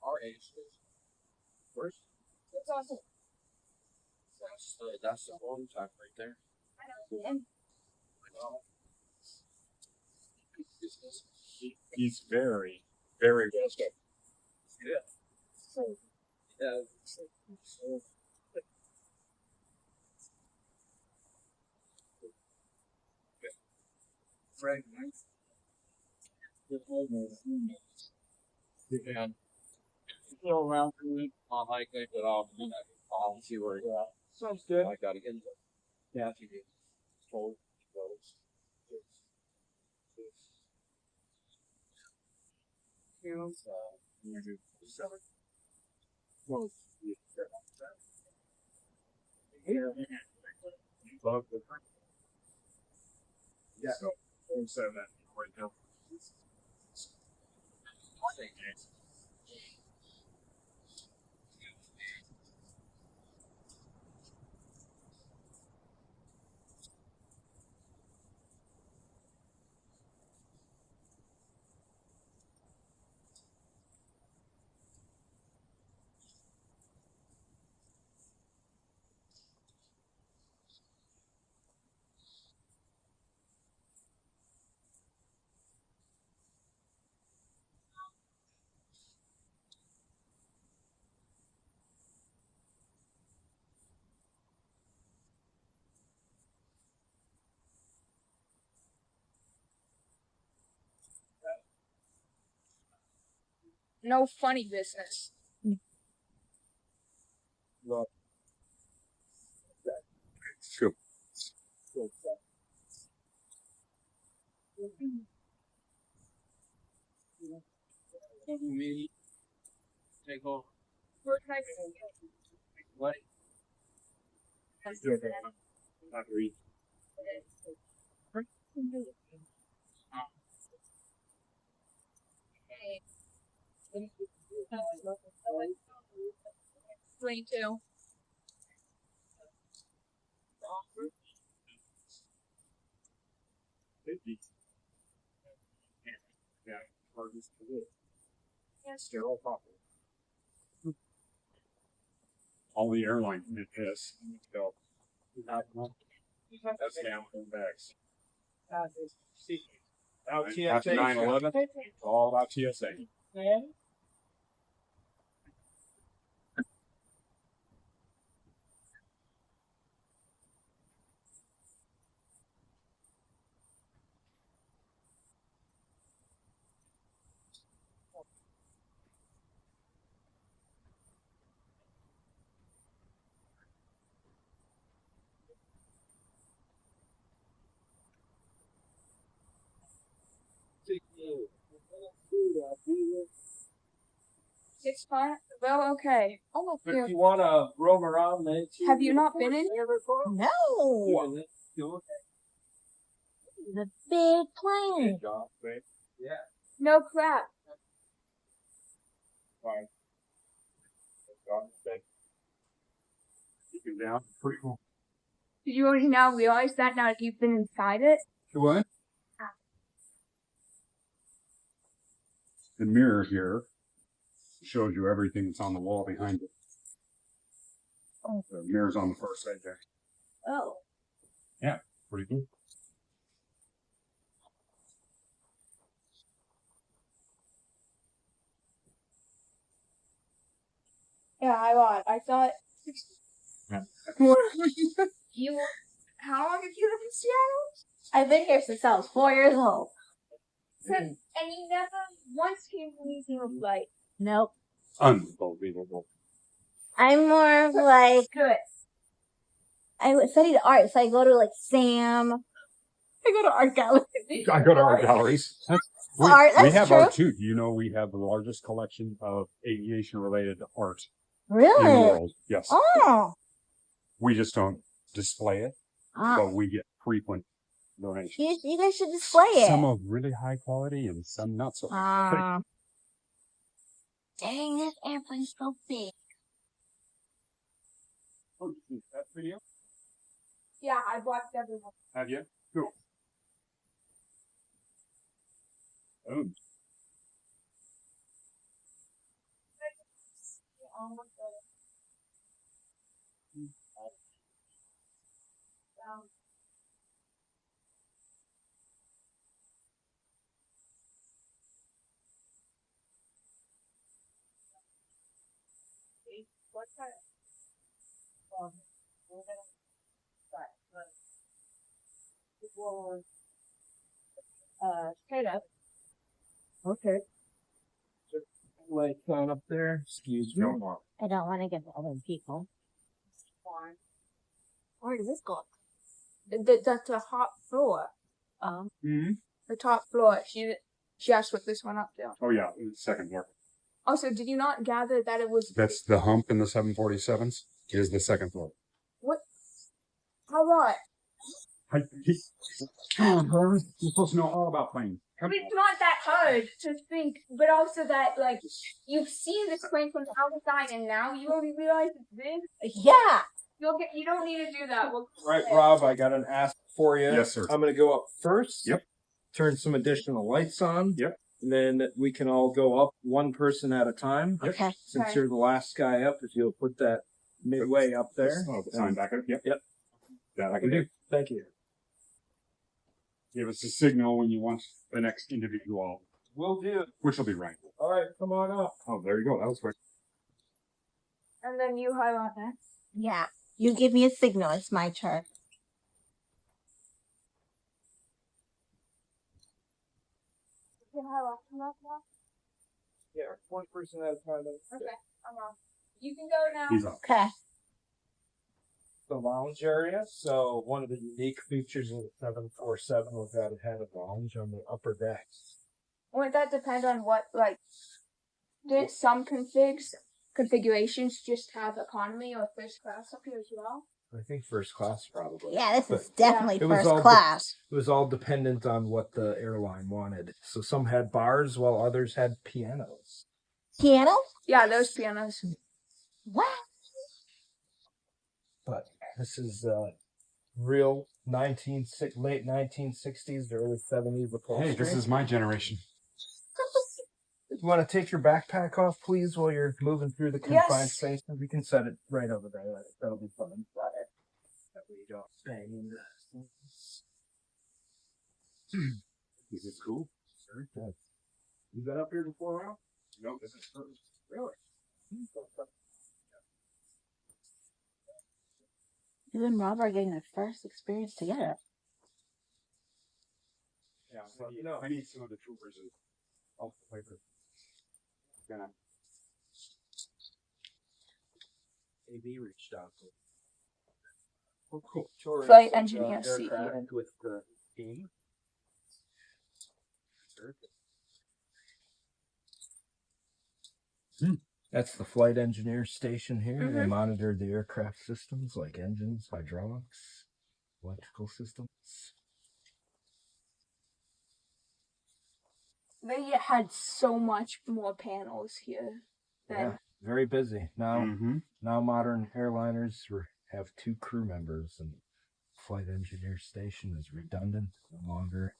Our age first.
it's awesome.
That's the long time right there.
He's very, very well.
Yeah. Frank. Yeah. Go around on like it, but I'll see where it's at.
Sounds good.
I gotta get
Yeah.
told those.
Love the yeah. So that right now.
No funny business.
Sure.
Me take over.
Where can I
What?
Not read.
Me too. Yes, true.
All the airlines did this. So, that's down bags. After 9/11, it's all about TSA.
It's fine. Well, okay. Oh,
But if you want to roam around,
have you not been in?
No. The big plane.
Yeah.
No crap.
Fine. You can down. Pretty cool.
Did you already now realize that now that you've been inside it?
What? The mirror here shows you everything that's on the wall behind it.
Oh.
The mirror's on the first side there.
Oh.
Pretty cool.
Yeah, I lied. I thought.
Yeah.
You. How long have you lived in Seattle?
I've been here since I was 4 years old.
And you never once came to anything of like.
Nope.
Unbelievable.
I'm more of like,
Good.
I studied art, so I go to like Sam. I go to art gallery.
I go to art galleries.
Art,
we
that's
have
true.
art too. You know, we have the largest collection of aviation-related art in the
Really?
world. Yes.
Oh.
We just don't display it,
Ah.
but we get frequent donations.
You guys should display it.
Some of really high quality and some not so.
Dang, this airplane's so big.
Oh, that's for you?
Yeah, I watched everyone.
Have you? Cool. Oh.
What kind of, we're gonna start, straight up.
Okay. Lights on up there. Excuse me.
I don't want to get the other people. Where does this go?
That's the top floor.
Mm-hmm.
The top floor. She asked what this went up to.
Oh yeah, second floor.
Also, did you not gather that it was
That's the hump in the 747s. Is the second floor.
what? How what?
Come on, Harvey. You're supposed to know all about planes. Come
It's not that hard to think, but also that like you've seen this plane from the outside, and now you only realize it's big.
Yeah.
You don't need to do that.
Right, Rob, I got an ask for you.
Yes, sir.
I'm going to go up first.
Yep.
Turn some additional lights on.
Yep.
And then we can all go up one person at a time.
Yep.
Okay.
Since
Okay.
you're the last guy up, if you'll put that midway up there.
Oh, the sign back up. Yep.
Yep.
That I can do.
Thank you.
Give us a signal when you want the next individual,
Will do.
which will be right.
All right, come on up.
Oh, there you go. That was quick.
And then you highlight that.
Yeah. You give me a signal. It's my turn.
You can highlight that now.
Yeah, one person at a time.
Okay, I'm on. You can go now.
He's up.
Okay.
The lounge area. So one of the unique features of the 747 was that it had a lounge on the upper decks.
Wouldn't that depend on what like? Did some configurations just have economy or first class up here as well?
I think first class probably.
Yeah, this is
But
definitely
it was
first
all
class.
It was all dependent on what the airline wanted. So some had bars while others had pianos.
Piano?
Yeah, those pianos.
What?
But this is real late 1960s to early 70s upholstery.
Hey, this is my generation.
You want to take your backpack off, please, while you're moving through the confined
Yes.
space? We can set it right over there. That'll be fun. That way you don't bang into things.
Is this cool?
Very good. You been up here before, Ralph?
No, this is first.
Really?
You and Rob are getting their first experience together.
Yeah, so, I need some of the troopers and I'll play for. Gonna.
AB reached out to
Oh, cool.
Flight engineer
aircraft
CEO.
with the team. That's the flight engineer station here. They monitor the aircraft systems like engines, hydraulics, electrical systems.
They had so much more panels here.
Yeah, very busy. Now,
Mm-hmm.
now modern airliners have 2 crew members, and flight engineer station is redundant, no longer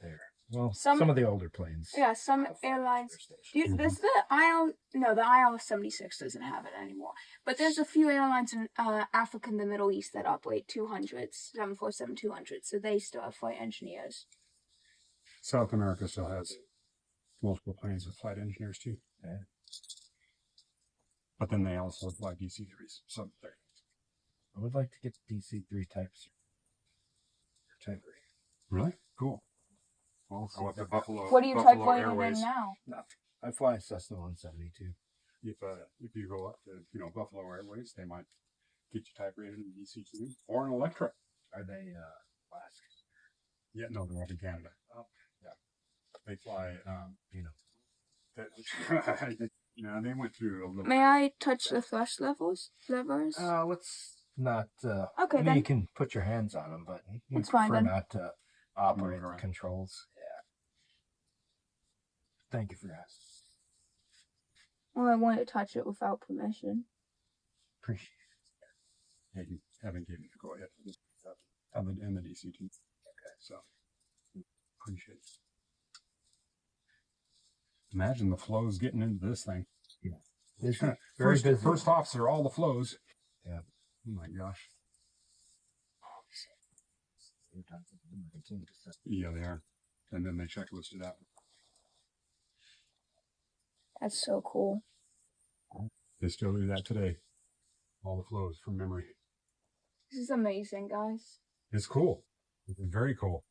there. Well, some of the older planes.
Yeah, some airlines. There's the IL-76 doesn't have it anymore. But there's a few airlines in Africa and the Middle East that operate 200s, 747-200s, so they still have flight engineers.
South America still has multiple planes with flight engineers too.
Yeah.
But then they also fly DC-3s. So there.
I would like to get the DC-3 types. Type
Really? Cool. Well, how about the Buffalo?
What are you
Buffalo
type flying
Airways?
in now?
Nothing. I fly a Cessna 172.
If you go up to Buffalo Airways, they might get you type rated in DC-2 or an Electra.
Are they Alaska?
Yeah, no, they're up in Canada.
Oh,
yeah. They fly.
you know.
They went through a little.
May I touch the thrust levers?
Let's not.
Okay,
I mean,
then.
you can put your hands on them, but you
It's fine,
prefer
then.
not to operate
Move
the
around.
controls. Yeah. Thank you for asking.
Well, I want to touch it without permission.
Appreciate
Yeah, you haven't given the go ahead for this stuff. And the DC-2. Okay, so appreciate it. Imagine the flows getting into this thing.
it. It's very busy.
First officer, all the flows.
Yeah.
Oh my gosh. Yeah, they are. And then they checklisted out.
That's so cool.
They still do that today. All the flows from memory.
This is amazing, guys.
It's cool. It's very cool.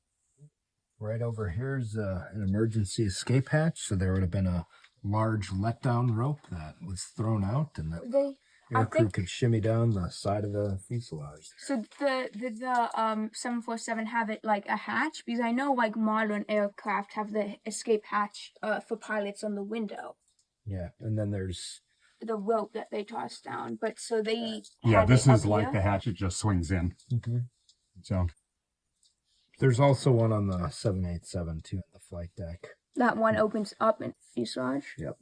Right over here's an emergency escape hatch, so there would have been a large letdown rope that was thrown out, and the
I
aircrew
think
could shimmy down the side of the fuselage.
so. The 747 have it like a hatch, because I know like modern aircraft have the escape hatch for pilots on the window,
Yeah, and then there's
the rope that they toss down. But so they
Yeah,
had
this
it
is
up
like
here.
the hatch. It just swings in. So
there's also one on the 787 too, in the flight deck.
That one opens up in fuselage.
Yep.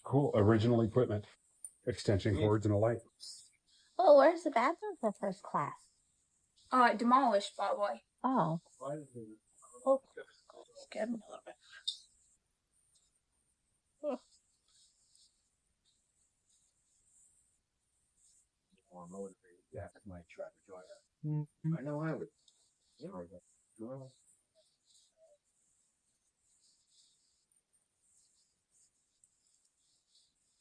cool. Original equipment. Extension cords and a light.
Oh, where's the bathroom for first class?
Demolished, by the way.
Oh. Oh. Scared me a little bit.
More motivated. Yeah, I might try to join that. I know I would.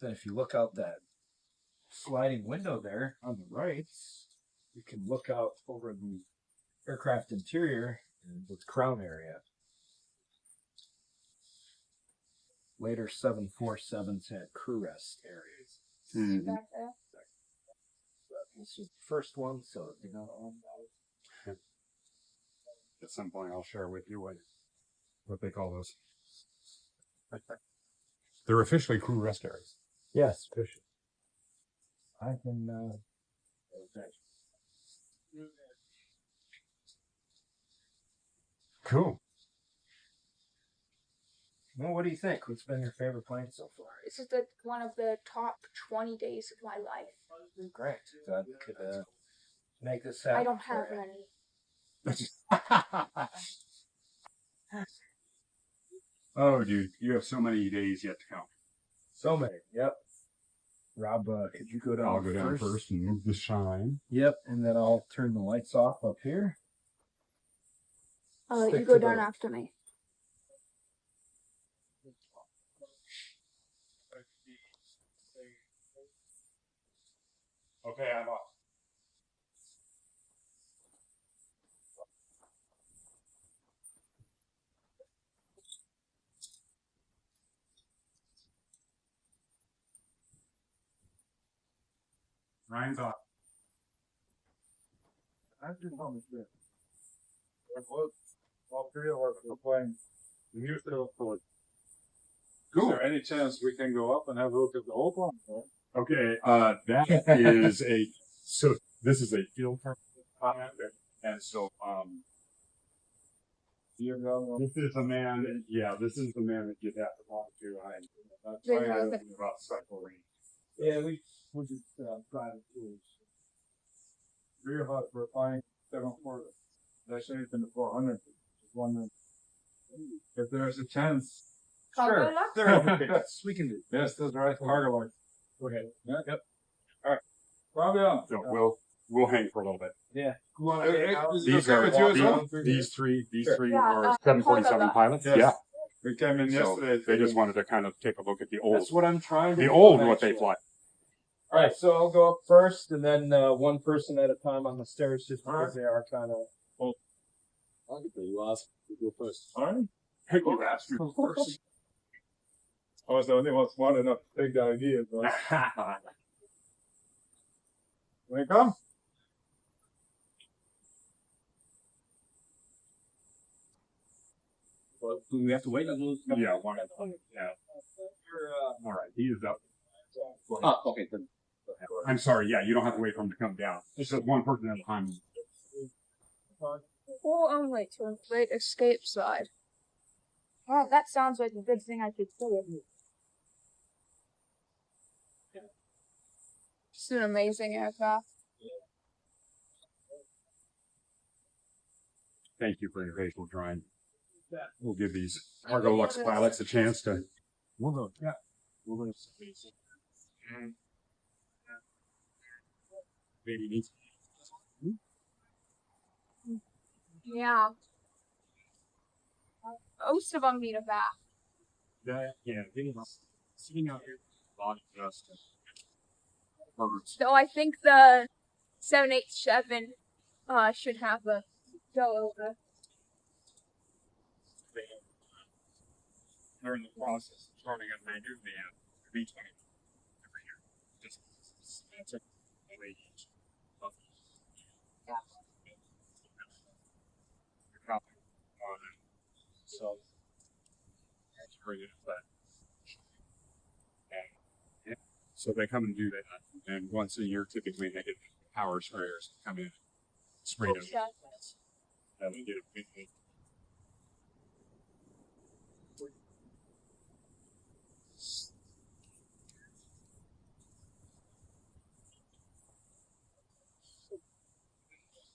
Then if you look out that sliding window there on the right, you can look out over the aircraft interior and the crown area. Later 747s had crew rest areas.
Back there.
This is the first one, so you know.
At some point, I'll share with you what they call those. They're officially crew rest areas.
Yes, official. I can.
Cool.
Well, what do you think? What's been your favorite plane so far?
This is one of the top 20 days of my life.
Great. Glad we could make this happen.
I don't have any.
Oh, dude, you have so many days yet to come.
So many. Yep. Rob, could you go down?
I'll go down first and move the shine.
Yep, and then I'll turn the lights off up here.
You
Stick
go
to
down
the-
after me.
Okay, I'm off. Ryan's off.
I'm just on the trip. All three of us are playing.
You still forward.
Is there any chance we can go up and have a look at the whole plane?
Okay, that is so this is a field trip, and so, this is the man that you'd have to talk to. That's why I don't know about cycle range.
Yeah, we just private tools. Three of us were flying 740. That's anything to 400. Just wondering if there's a chance.
Cargo
Yes, we can do. Yes, those are right. Cargo lights. Go ahead. Yep. All right. Probably on.
So we'll hang for a little bit.
Yeah.
These three are 747 pilots.
Yes.
Yeah.
We came in
So
yesterday.
they just wanted to kind of take a look at the old,
That's what I'm trying to do,
what they
actually.
fly.
All right, so I'll go up first, and then one person at a time on the stairs, just because they are kind of. Well, I'll get you last. Go first. All right.
Heck, you bastard.
Of course. I was the only one smart enough to take the idea, but. When it comes.
Well, do we have to wait a little?
Yeah, one at a time. Yeah. All right, he is up.
Oh, okay. Then.
I'm sorry. Yeah, you don't have to wait for him to come down. It's just one person at a time.
Or only to inflate escape side. Wow, that sounds like a good thing I could do. It's an amazing aircraft.
Thank you for your facial drawing. We'll give these Cargo Lux pilots a chance to.
We'll go. Yeah.
Maybe needs.
Yeah. Most of them need a bath.
Yeah, sitting out here, body just.
So I think the 787 should have a go over.
They're in the process of starting a new van, V20 every year. Just it's a way each. So that's pretty good. So they come and do that, and once a year, typically they get power sprayers to come in, spray them, and we get a big thing.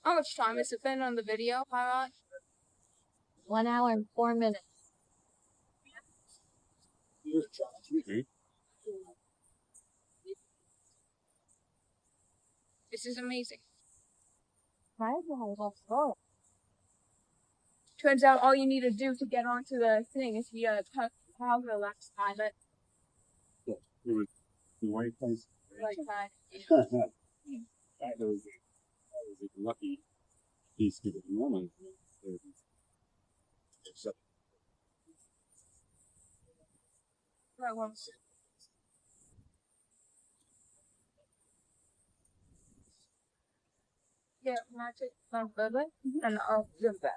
How much time has it been on the video, Pilot?
1 hour and 4 minutes.
This is amazing.
Turns
Turns out all you need to do to get onto the thing is be a Cargo Lux pilot.
It was the white place.
Like that.
That was a lucky piece of the woman.
Right, well, yeah, magic on further, and I'll do that.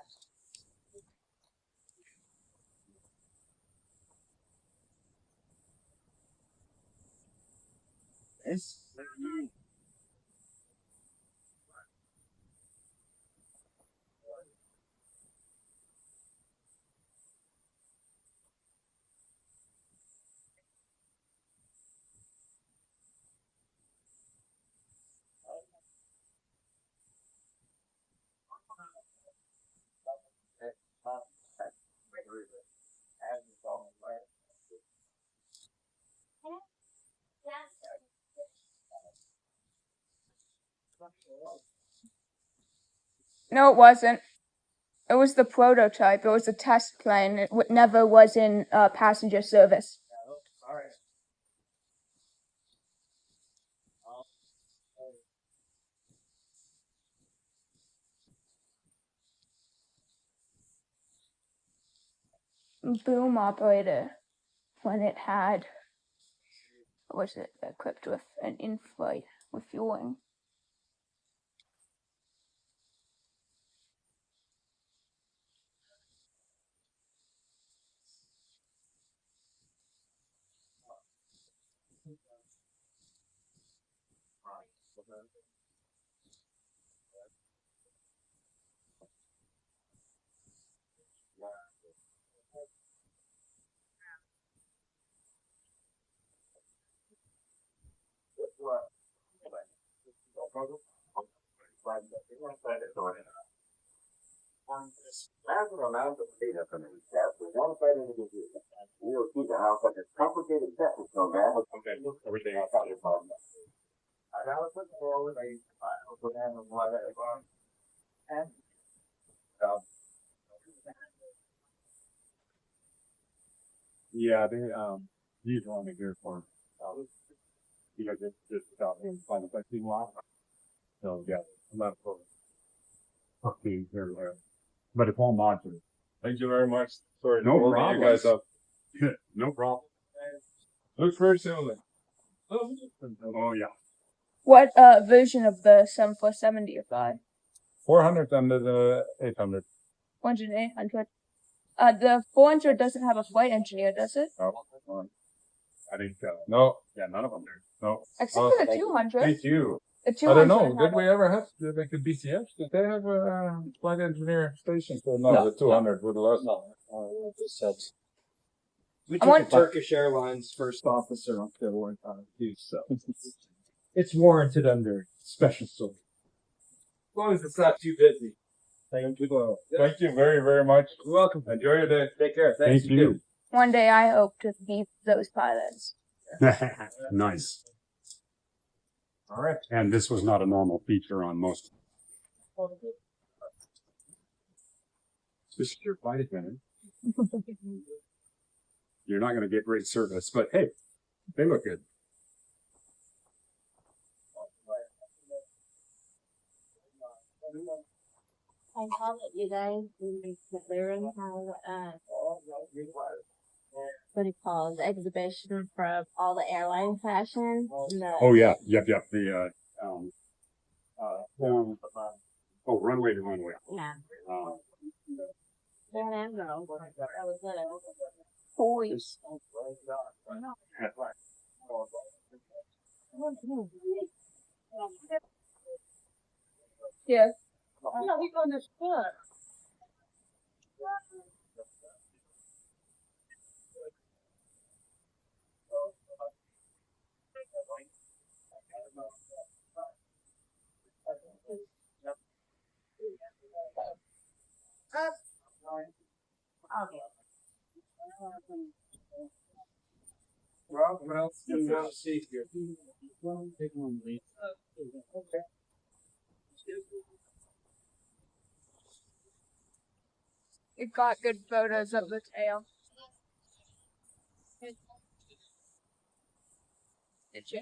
No, it wasn't. It was the prototype. It was a test plane. It never was in passenger service. Boom operator when it had was it equipped with an in-flight refueling.
Massive amount of data from the test was modified individually. We will keep the house like a complicated testing program.
Okay, everything I thought you were
Analysis forward,
Yeah, they these are only here for you guys just find the testing lot. So yeah, I'm not for okay here there. But it's all modular. Thank you very much. Sorry,
No
holding
problem.
you guys up.
No problem.
Looks very similar.
Oh yeah.
What version of the 747 do you fly?
400 and the 800.
400, 800. The 400 doesn't have a flight engineer, does it?
Oh,
I think
no,
yeah, none of them do.
no.
Except
Oh,
for the
thank
200.
Thank you.
The
I
200
don't know.
have
Did we ever have like a BCF? Did they have a flight engineer station? So, no,
No,
the 200 would last.
We
I
took
want-
a Turkish Airlines first officer up there one time too, so it's warranted under special sort. As long as it's not too busy.
Thank you. Thank you very, very much.
You're welcome.
Enjoy your day.
Take care.
Thank you.
One day I hope to be those pilots.
Nice.
All right.
And this was not a normal feature on most. This is your flight attendant. You're not going to get great service, but hey, they look good.
I called it, you guys. They're in what do you call it? The exhibition from all the airline fashion.
Oh yeah, yep. The runway to runway.
Yeah.
Um,
That was it.
Boys. Yeah.
No, we going to school.
Well, what else do you want to see here? Take one, please. Okay.
It got good photos of the tail. Did you?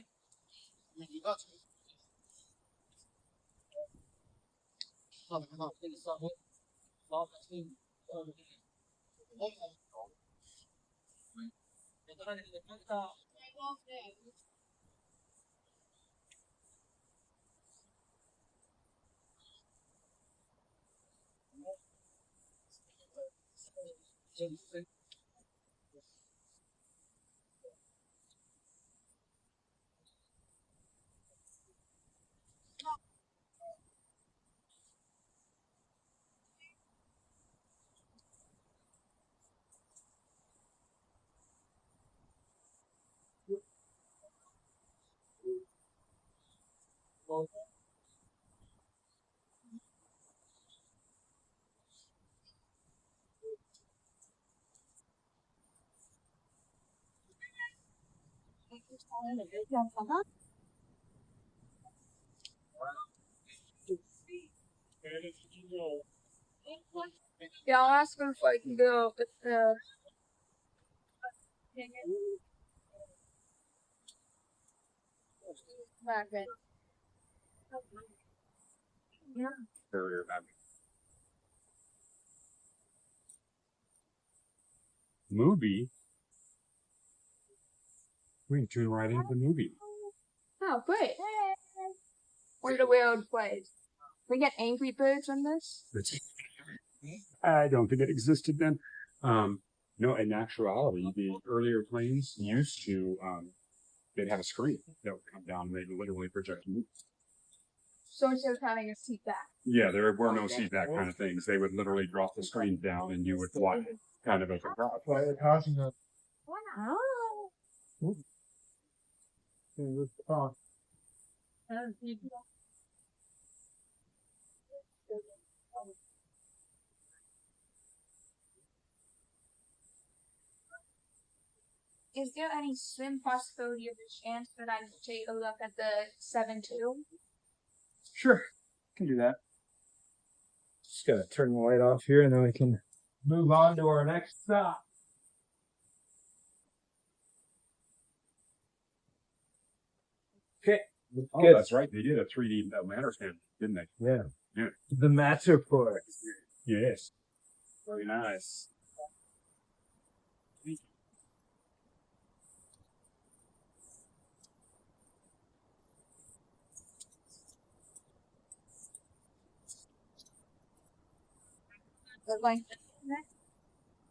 Yeah, I'll ask him if I can go with the.
Barrier map. Movie. We can tune right into the movie.
Oh, great. Where the world plays. We get Angry Birds on this?
I don't think it existed then. No, in actuality, the earlier planes used to, they'd have a screen that would come down and they'd literally project movies.
So instead of having a seat back.
Yeah, there were no seat back kind of things. They would literally drop the screen down and you would watch kind of as a crowd.
Is there any slim possibility of a chance that I could take a look at the 7-2?
Sure, can do that. Just gotta turn the light off here, and then we can move on to our next stop. Okay.
Oh,
Good.
that's right. They did a 3D matter scan, didn't they?
Yeah.
Yeah.
The match report.
Yes. Very nice.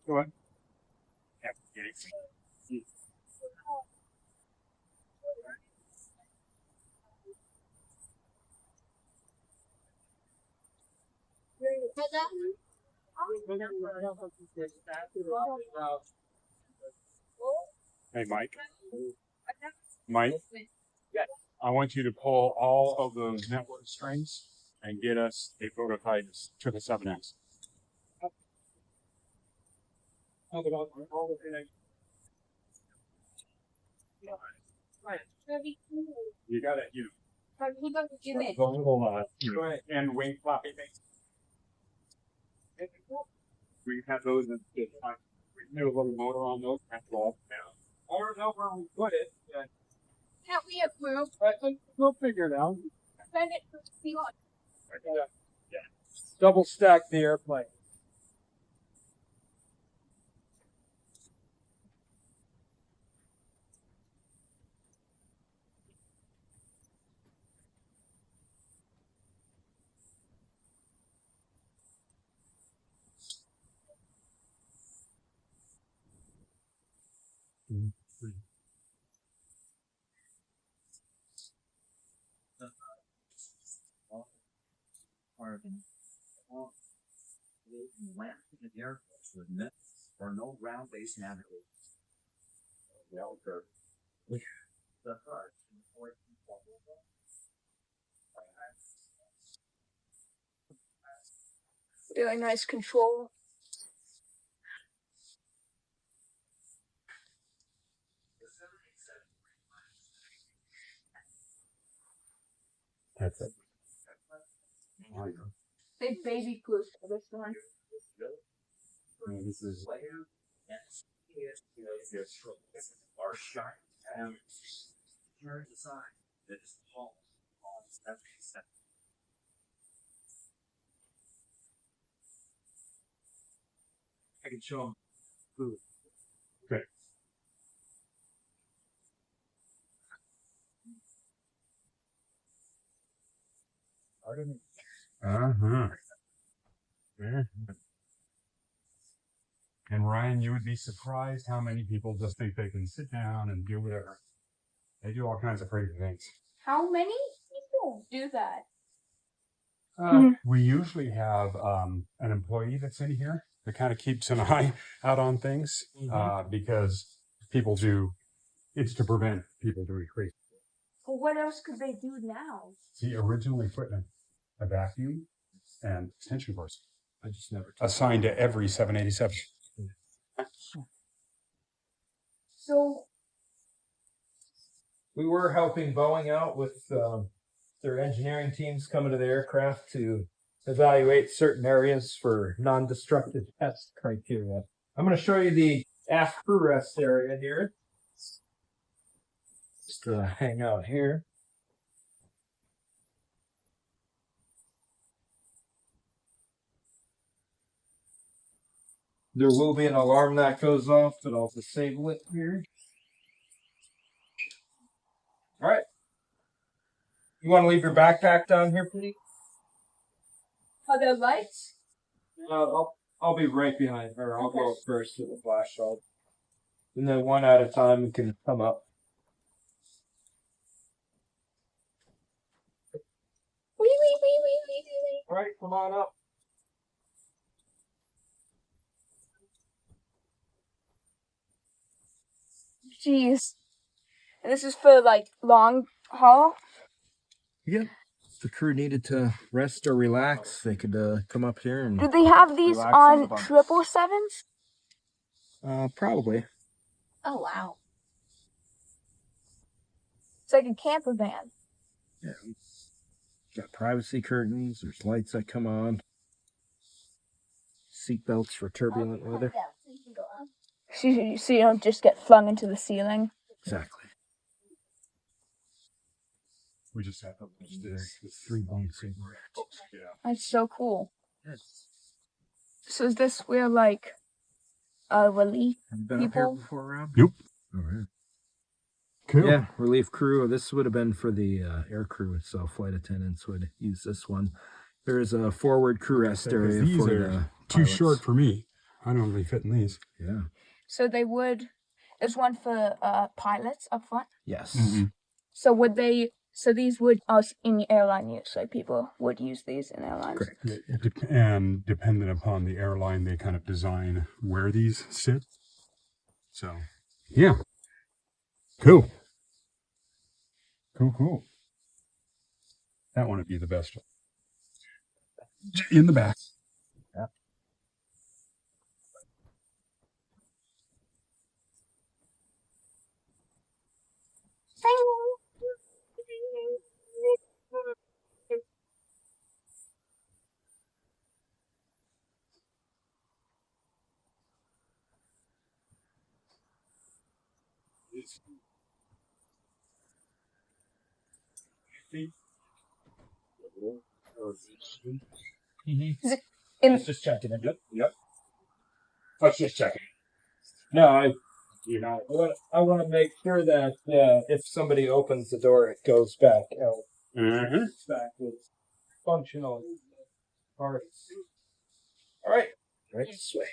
Go ahead. Hey, Mike. Mike, I want you to pull all of those network strings and get us a prototype to the 7X. You got it. You the little and wing floppy things. We have those in we do a little motor on those. That's all. I don't know where we put it.
Can't we approve?
We'll figure it out.
Send it to the
Yeah. Double stack the airplane.
Or no ground based navigators. The heart.
Really nice control.
That's it.
They baby proof for this one.
This is
Are sharp and design that is tall. That makes sense. I can show them food.
good. Uh-huh. Yeah. And Ryan, you would be surprised how many people just think they can sit down and do whatever. They do all kinds of crazy things.
How many people do that?
We usually have an employee that's in here that kind of keeps an eye out on things because people do. It's to prevent people doing crazy.
Well, what else could they do now?
The original equipment, a vacuum and extension cords,
I just never.
assigned to every 787.
So,
we were helping Boeing out with their engineering teams coming to the aircraft to evaluate certain areas for non-destructive test criteria. I'm going to show you the aft crew rest area here. Just hang out here. There will be an alarm that goes off, but I'll disable it here. All right. You want to leave your backpack down here, please?
Are there lights?
I'll be right behind her. I'll go up first with the flashlight. And then one at a time we can come up. All right, come on up.
Jeez. And this is for like long haul?
Yep. If the crew needed to rest or relax, they could come up here and.
Do they have these
relax on the
on
bunk.
777s?
Probably.
Oh wow. It's like a camper van.
Yeah. Got privacy curtains. There's lights that come on. Seat belts for turbulent weather.
So you don't just get flung into the ceiling.
Exactly.
We just have to
There's 3 bunks in.
Yeah.
That's so cool.
Yes.
So is this where like relief
Have you been up here
people?
before, Rob?
Nope.
All right.
Cool.
Yeah, relief crew. This would have been for the air crew itself. Flight attendants would use this one. There is a forward crew rest area
These
for
are
the
too
pilots.
short for me. I don't really fit in these.
Yeah.
So they would. There's one for pilots up front.
Yes.
Mm-hmm.
So would they? So these would in airline use. Like people would use these in airlines.
Correct.
And dependent upon the airline, they kind of design where these sit. So, yeah. Cool. Cool. That one would be the best. In the back.
Yeah.
In
Just checking it.
Yep. Let's just check it.
No,
You know,
I want to make sure that if somebody opens the door, it goes back out.
mm-hmm.
Back with functional parts. All right. Right this way.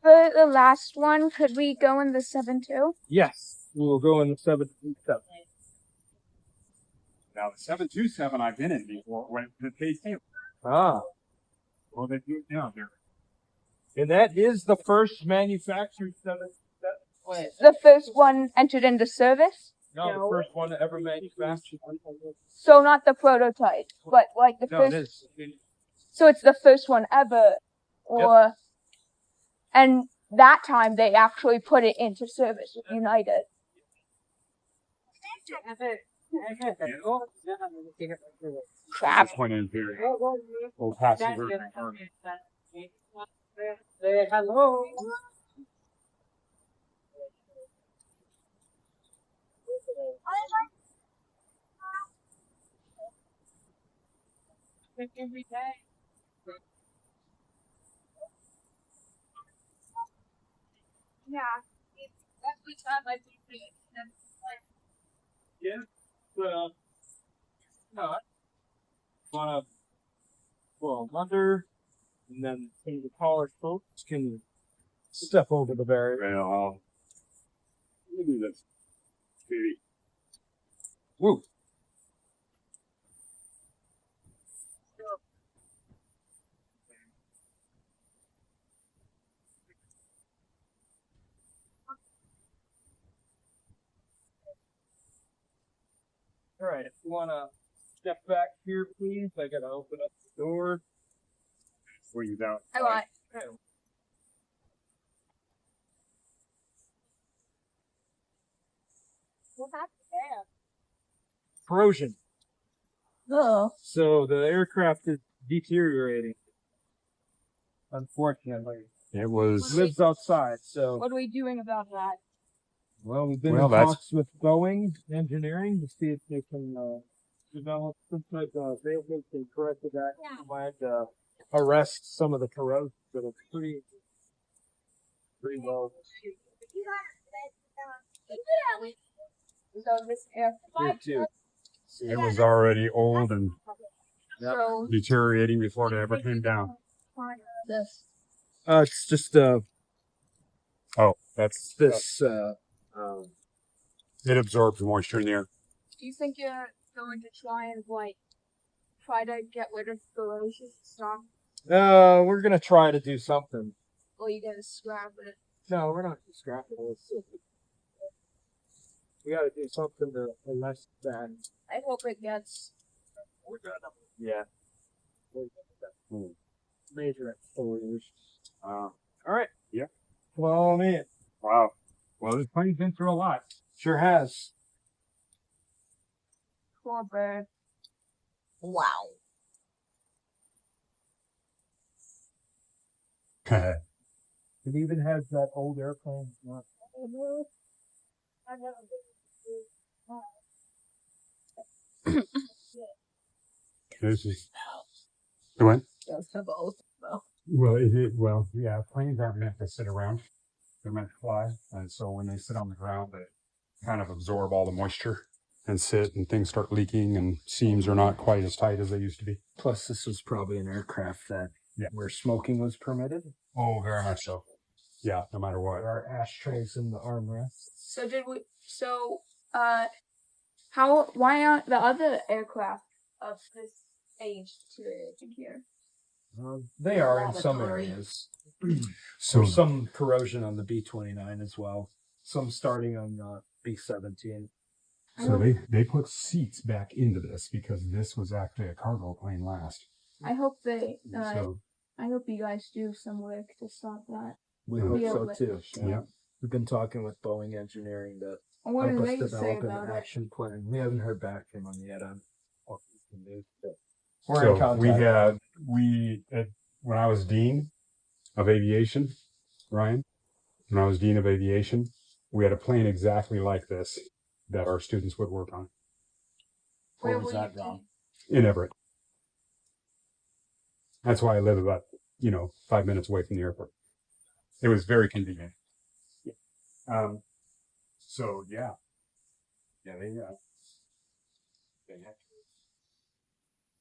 for the last one, could we go in the 7-2?
Yes. We will go in the 727.
Now, the 727 I've been in before when they came.
Ah.
Well, they do it down there.
And that is the first manufactured 727.
The first one entered into service?
No, the first one ever manufactured.
So not the prototype, but like the
No, it
first.
is.
So it's the first one ever, or and that time they actually put it into service with United. Crap.
This one in here. Old passenger.
Hello. Every day.
Yeah. Every time I do it,
Yeah. Well, no. Want to pull under, and then some the taller folks can step over the barrier.
Well, maybe that's maybe.
Woo. All right, if you want to step back here, please. I gotta open up the door.
Were you down?
I want. What happened there?
Corrosion.
Oh.
So the aircraft is deteriorating. Unfortunately.
It
It
was.
lives outside, so
What are we doing about that?
well, we've been
Well,
in
that's-
talks with Boeing Engineering to see if they can develop some type of vehicle to corrective action plan to arrest some of the corrosion. But it's pretty well
So this air.
here too.
It was already old and
So
deteriorating before it ever came down.
This.
It's just
Oh, that's
this
it absorbs moisture in the air.
do you think you're going to try to get rid of corrosion stuff,
we're gonna try to do something.
or are you gonna scrap it?
No, we're not scrapping it. We gotta do something to arrest that.
I hope it gets.
Yeah. Major exposures. All right.
Yeah.
Well, man,
Wow. Well, this plane's been through a lot.
sure has.
Poor bird.
Wow.
It even has that old airplane.
This is the what?
Does have both though.
Well, yeah. Planes aren't meant to sit around; they're meant to fly. And so when they sit on the ground, they kind of absorb all the moisture and sit, and things start leaking, and seams are not quite as tight as they used to be.
Plus, this was probably an aircraft that
Yeah.
where smoking was permitted.
Oh, very much so. Yeah, no matter what.
There are ashtrays in the armrests.
So did we? So how? Why aren't the other aircraft of this age deteriorating here?
They are in some
Laboratory.
areas.
So
There's some corrosion on the B-29 as well. Some starting on B-17.
So they put seats back into this because this was actually a cargo plane last.
I hope they.
So
I hope you guys do some work to stop that.
We
Yeah.
hope
Yeah,
so
but-
too.
yeah,
We've been talking with Boeing Engineering to
And what do
help
they
us
say
develop
about
an
it?
action plan. We haven't heard back from them yet on what we can do. But we're
so
in contact.
when I was dean of aviation, Ryan, when I was dean of aviation, we had a plane exactly like this that our students would work on
Where
was
were
that
you?
from?
in Everett. That's why I live about 5 minutes away from the airport. It was very convenient. So yeah, they had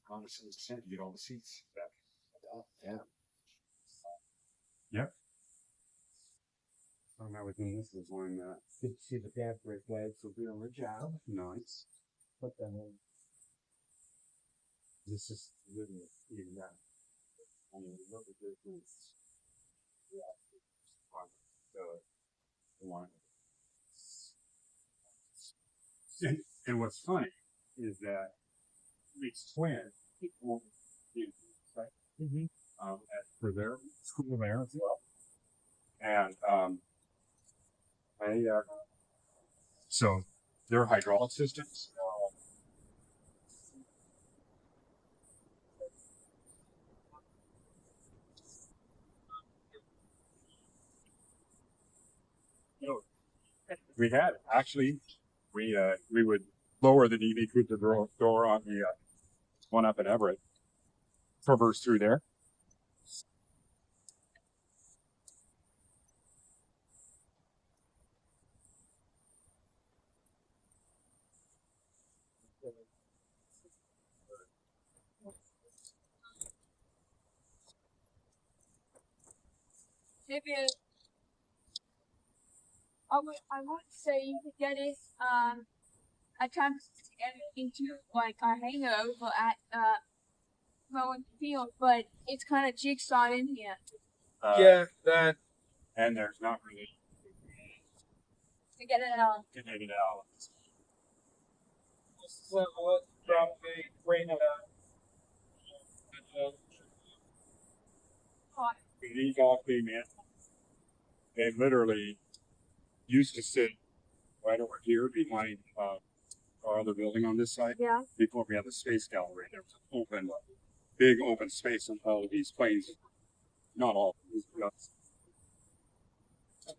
100% to get all the seats back.
Yeah.
Yep. So now within this is one
Good to see the damp brake flags will be on the job.
nice.
Put them in. This is really even that. I mean, look at this.
The one. And what's funny is that these twins people do right for their school there as well, and so their hydraulic systems. We had actually, we would lower the DV cruiser door on the one up in Everett, traverse through there.
Maybe I would say you could get it attempt to get it into like a hangover at Bowen Field, but it's kind of jigsawed in here.
Yeah, that.
And there's not really
To get it out.
to get it out.
This is what probably rain
These all came in. They literally used to sit right over here behind our other building on this side.
Yeah.
Before we had the space gallery, there was an open, big open space, and all of these planes, not all,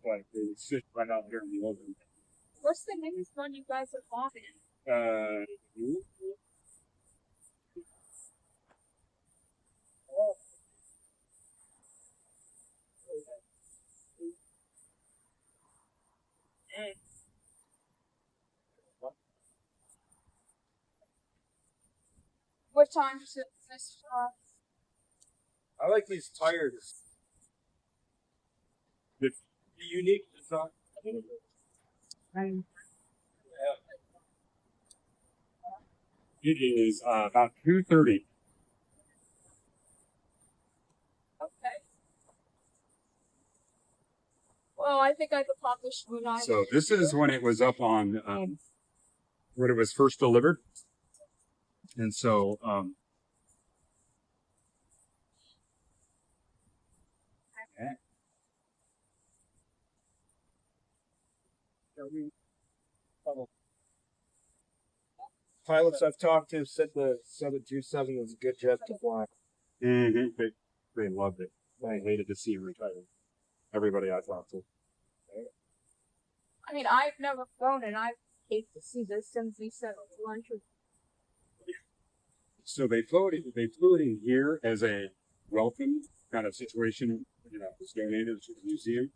but they would sit right out here in the open.
What's the next one you guys are planning?
What time is it? This
I like these tires. The unique design.
It is about 2:30.
Okay. Well, I think I've accomplished what I
So this is when it was up on when it was first delivered, and so
Pilots I've talked to said the 727 was a good jet to fly.
they loved it. They hated to see it retire. Everybody I talked to.
I mean, I've never flown, and I hate to see the 737 launch.
So they flew it in here as a welcome kind of situation. You know, it was donated to the museum.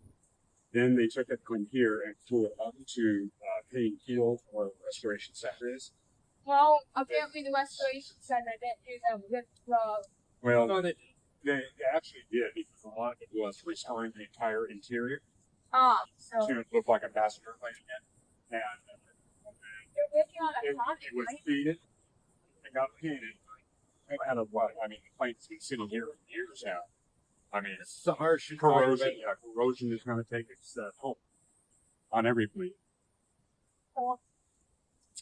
Then they took it from here and flew it up to Payne Field, or Restoration Center is.
Well, apparently the restoration center didn't do that good job.
Well, no, they actually did, because a lot of it was restoring the entire interior
So
to look like a passenger plane again. And
you're working on a
it
project,
was
right?
painted. It got painted. Out of what? I mean, the plane's been sitting here for years now. I mean,
It's a harsh
corrosion.
environment.
Yeah, corrosion is going to take its toll on every plane.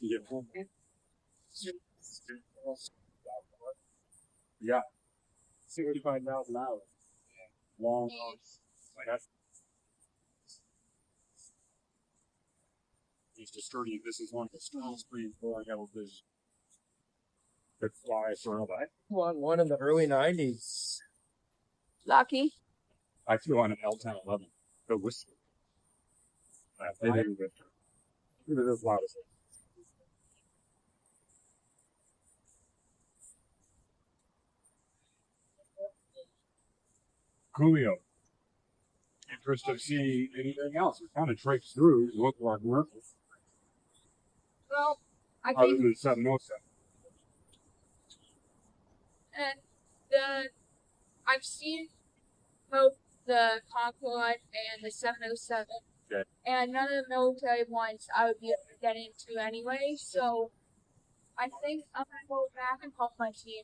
Yeah. Yeah. 65 miles an hour. Long. Like that's. He's distorting. This is one of the strongest planes blowing out of this. That flies around.
One in the early 90s.
Lucky.
I flew on an L-10 11. The whistle. They didn't get it. It was loud as Coolio. Interested to see anything else? We kind of traipsed through and looked like Merkles.
Well, I
Other
think
than 707.
I've seen both the Concorde and the 707.
Okay.
And none of the military ones I would be able to get into anyway, so I think I'm gonna go back and help my team.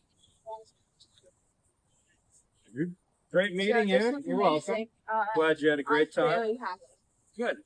Great meeting
So this
you.
was
You're welcome.
amazing.
Glad you had a great
I'm
time.
really happy.
Good.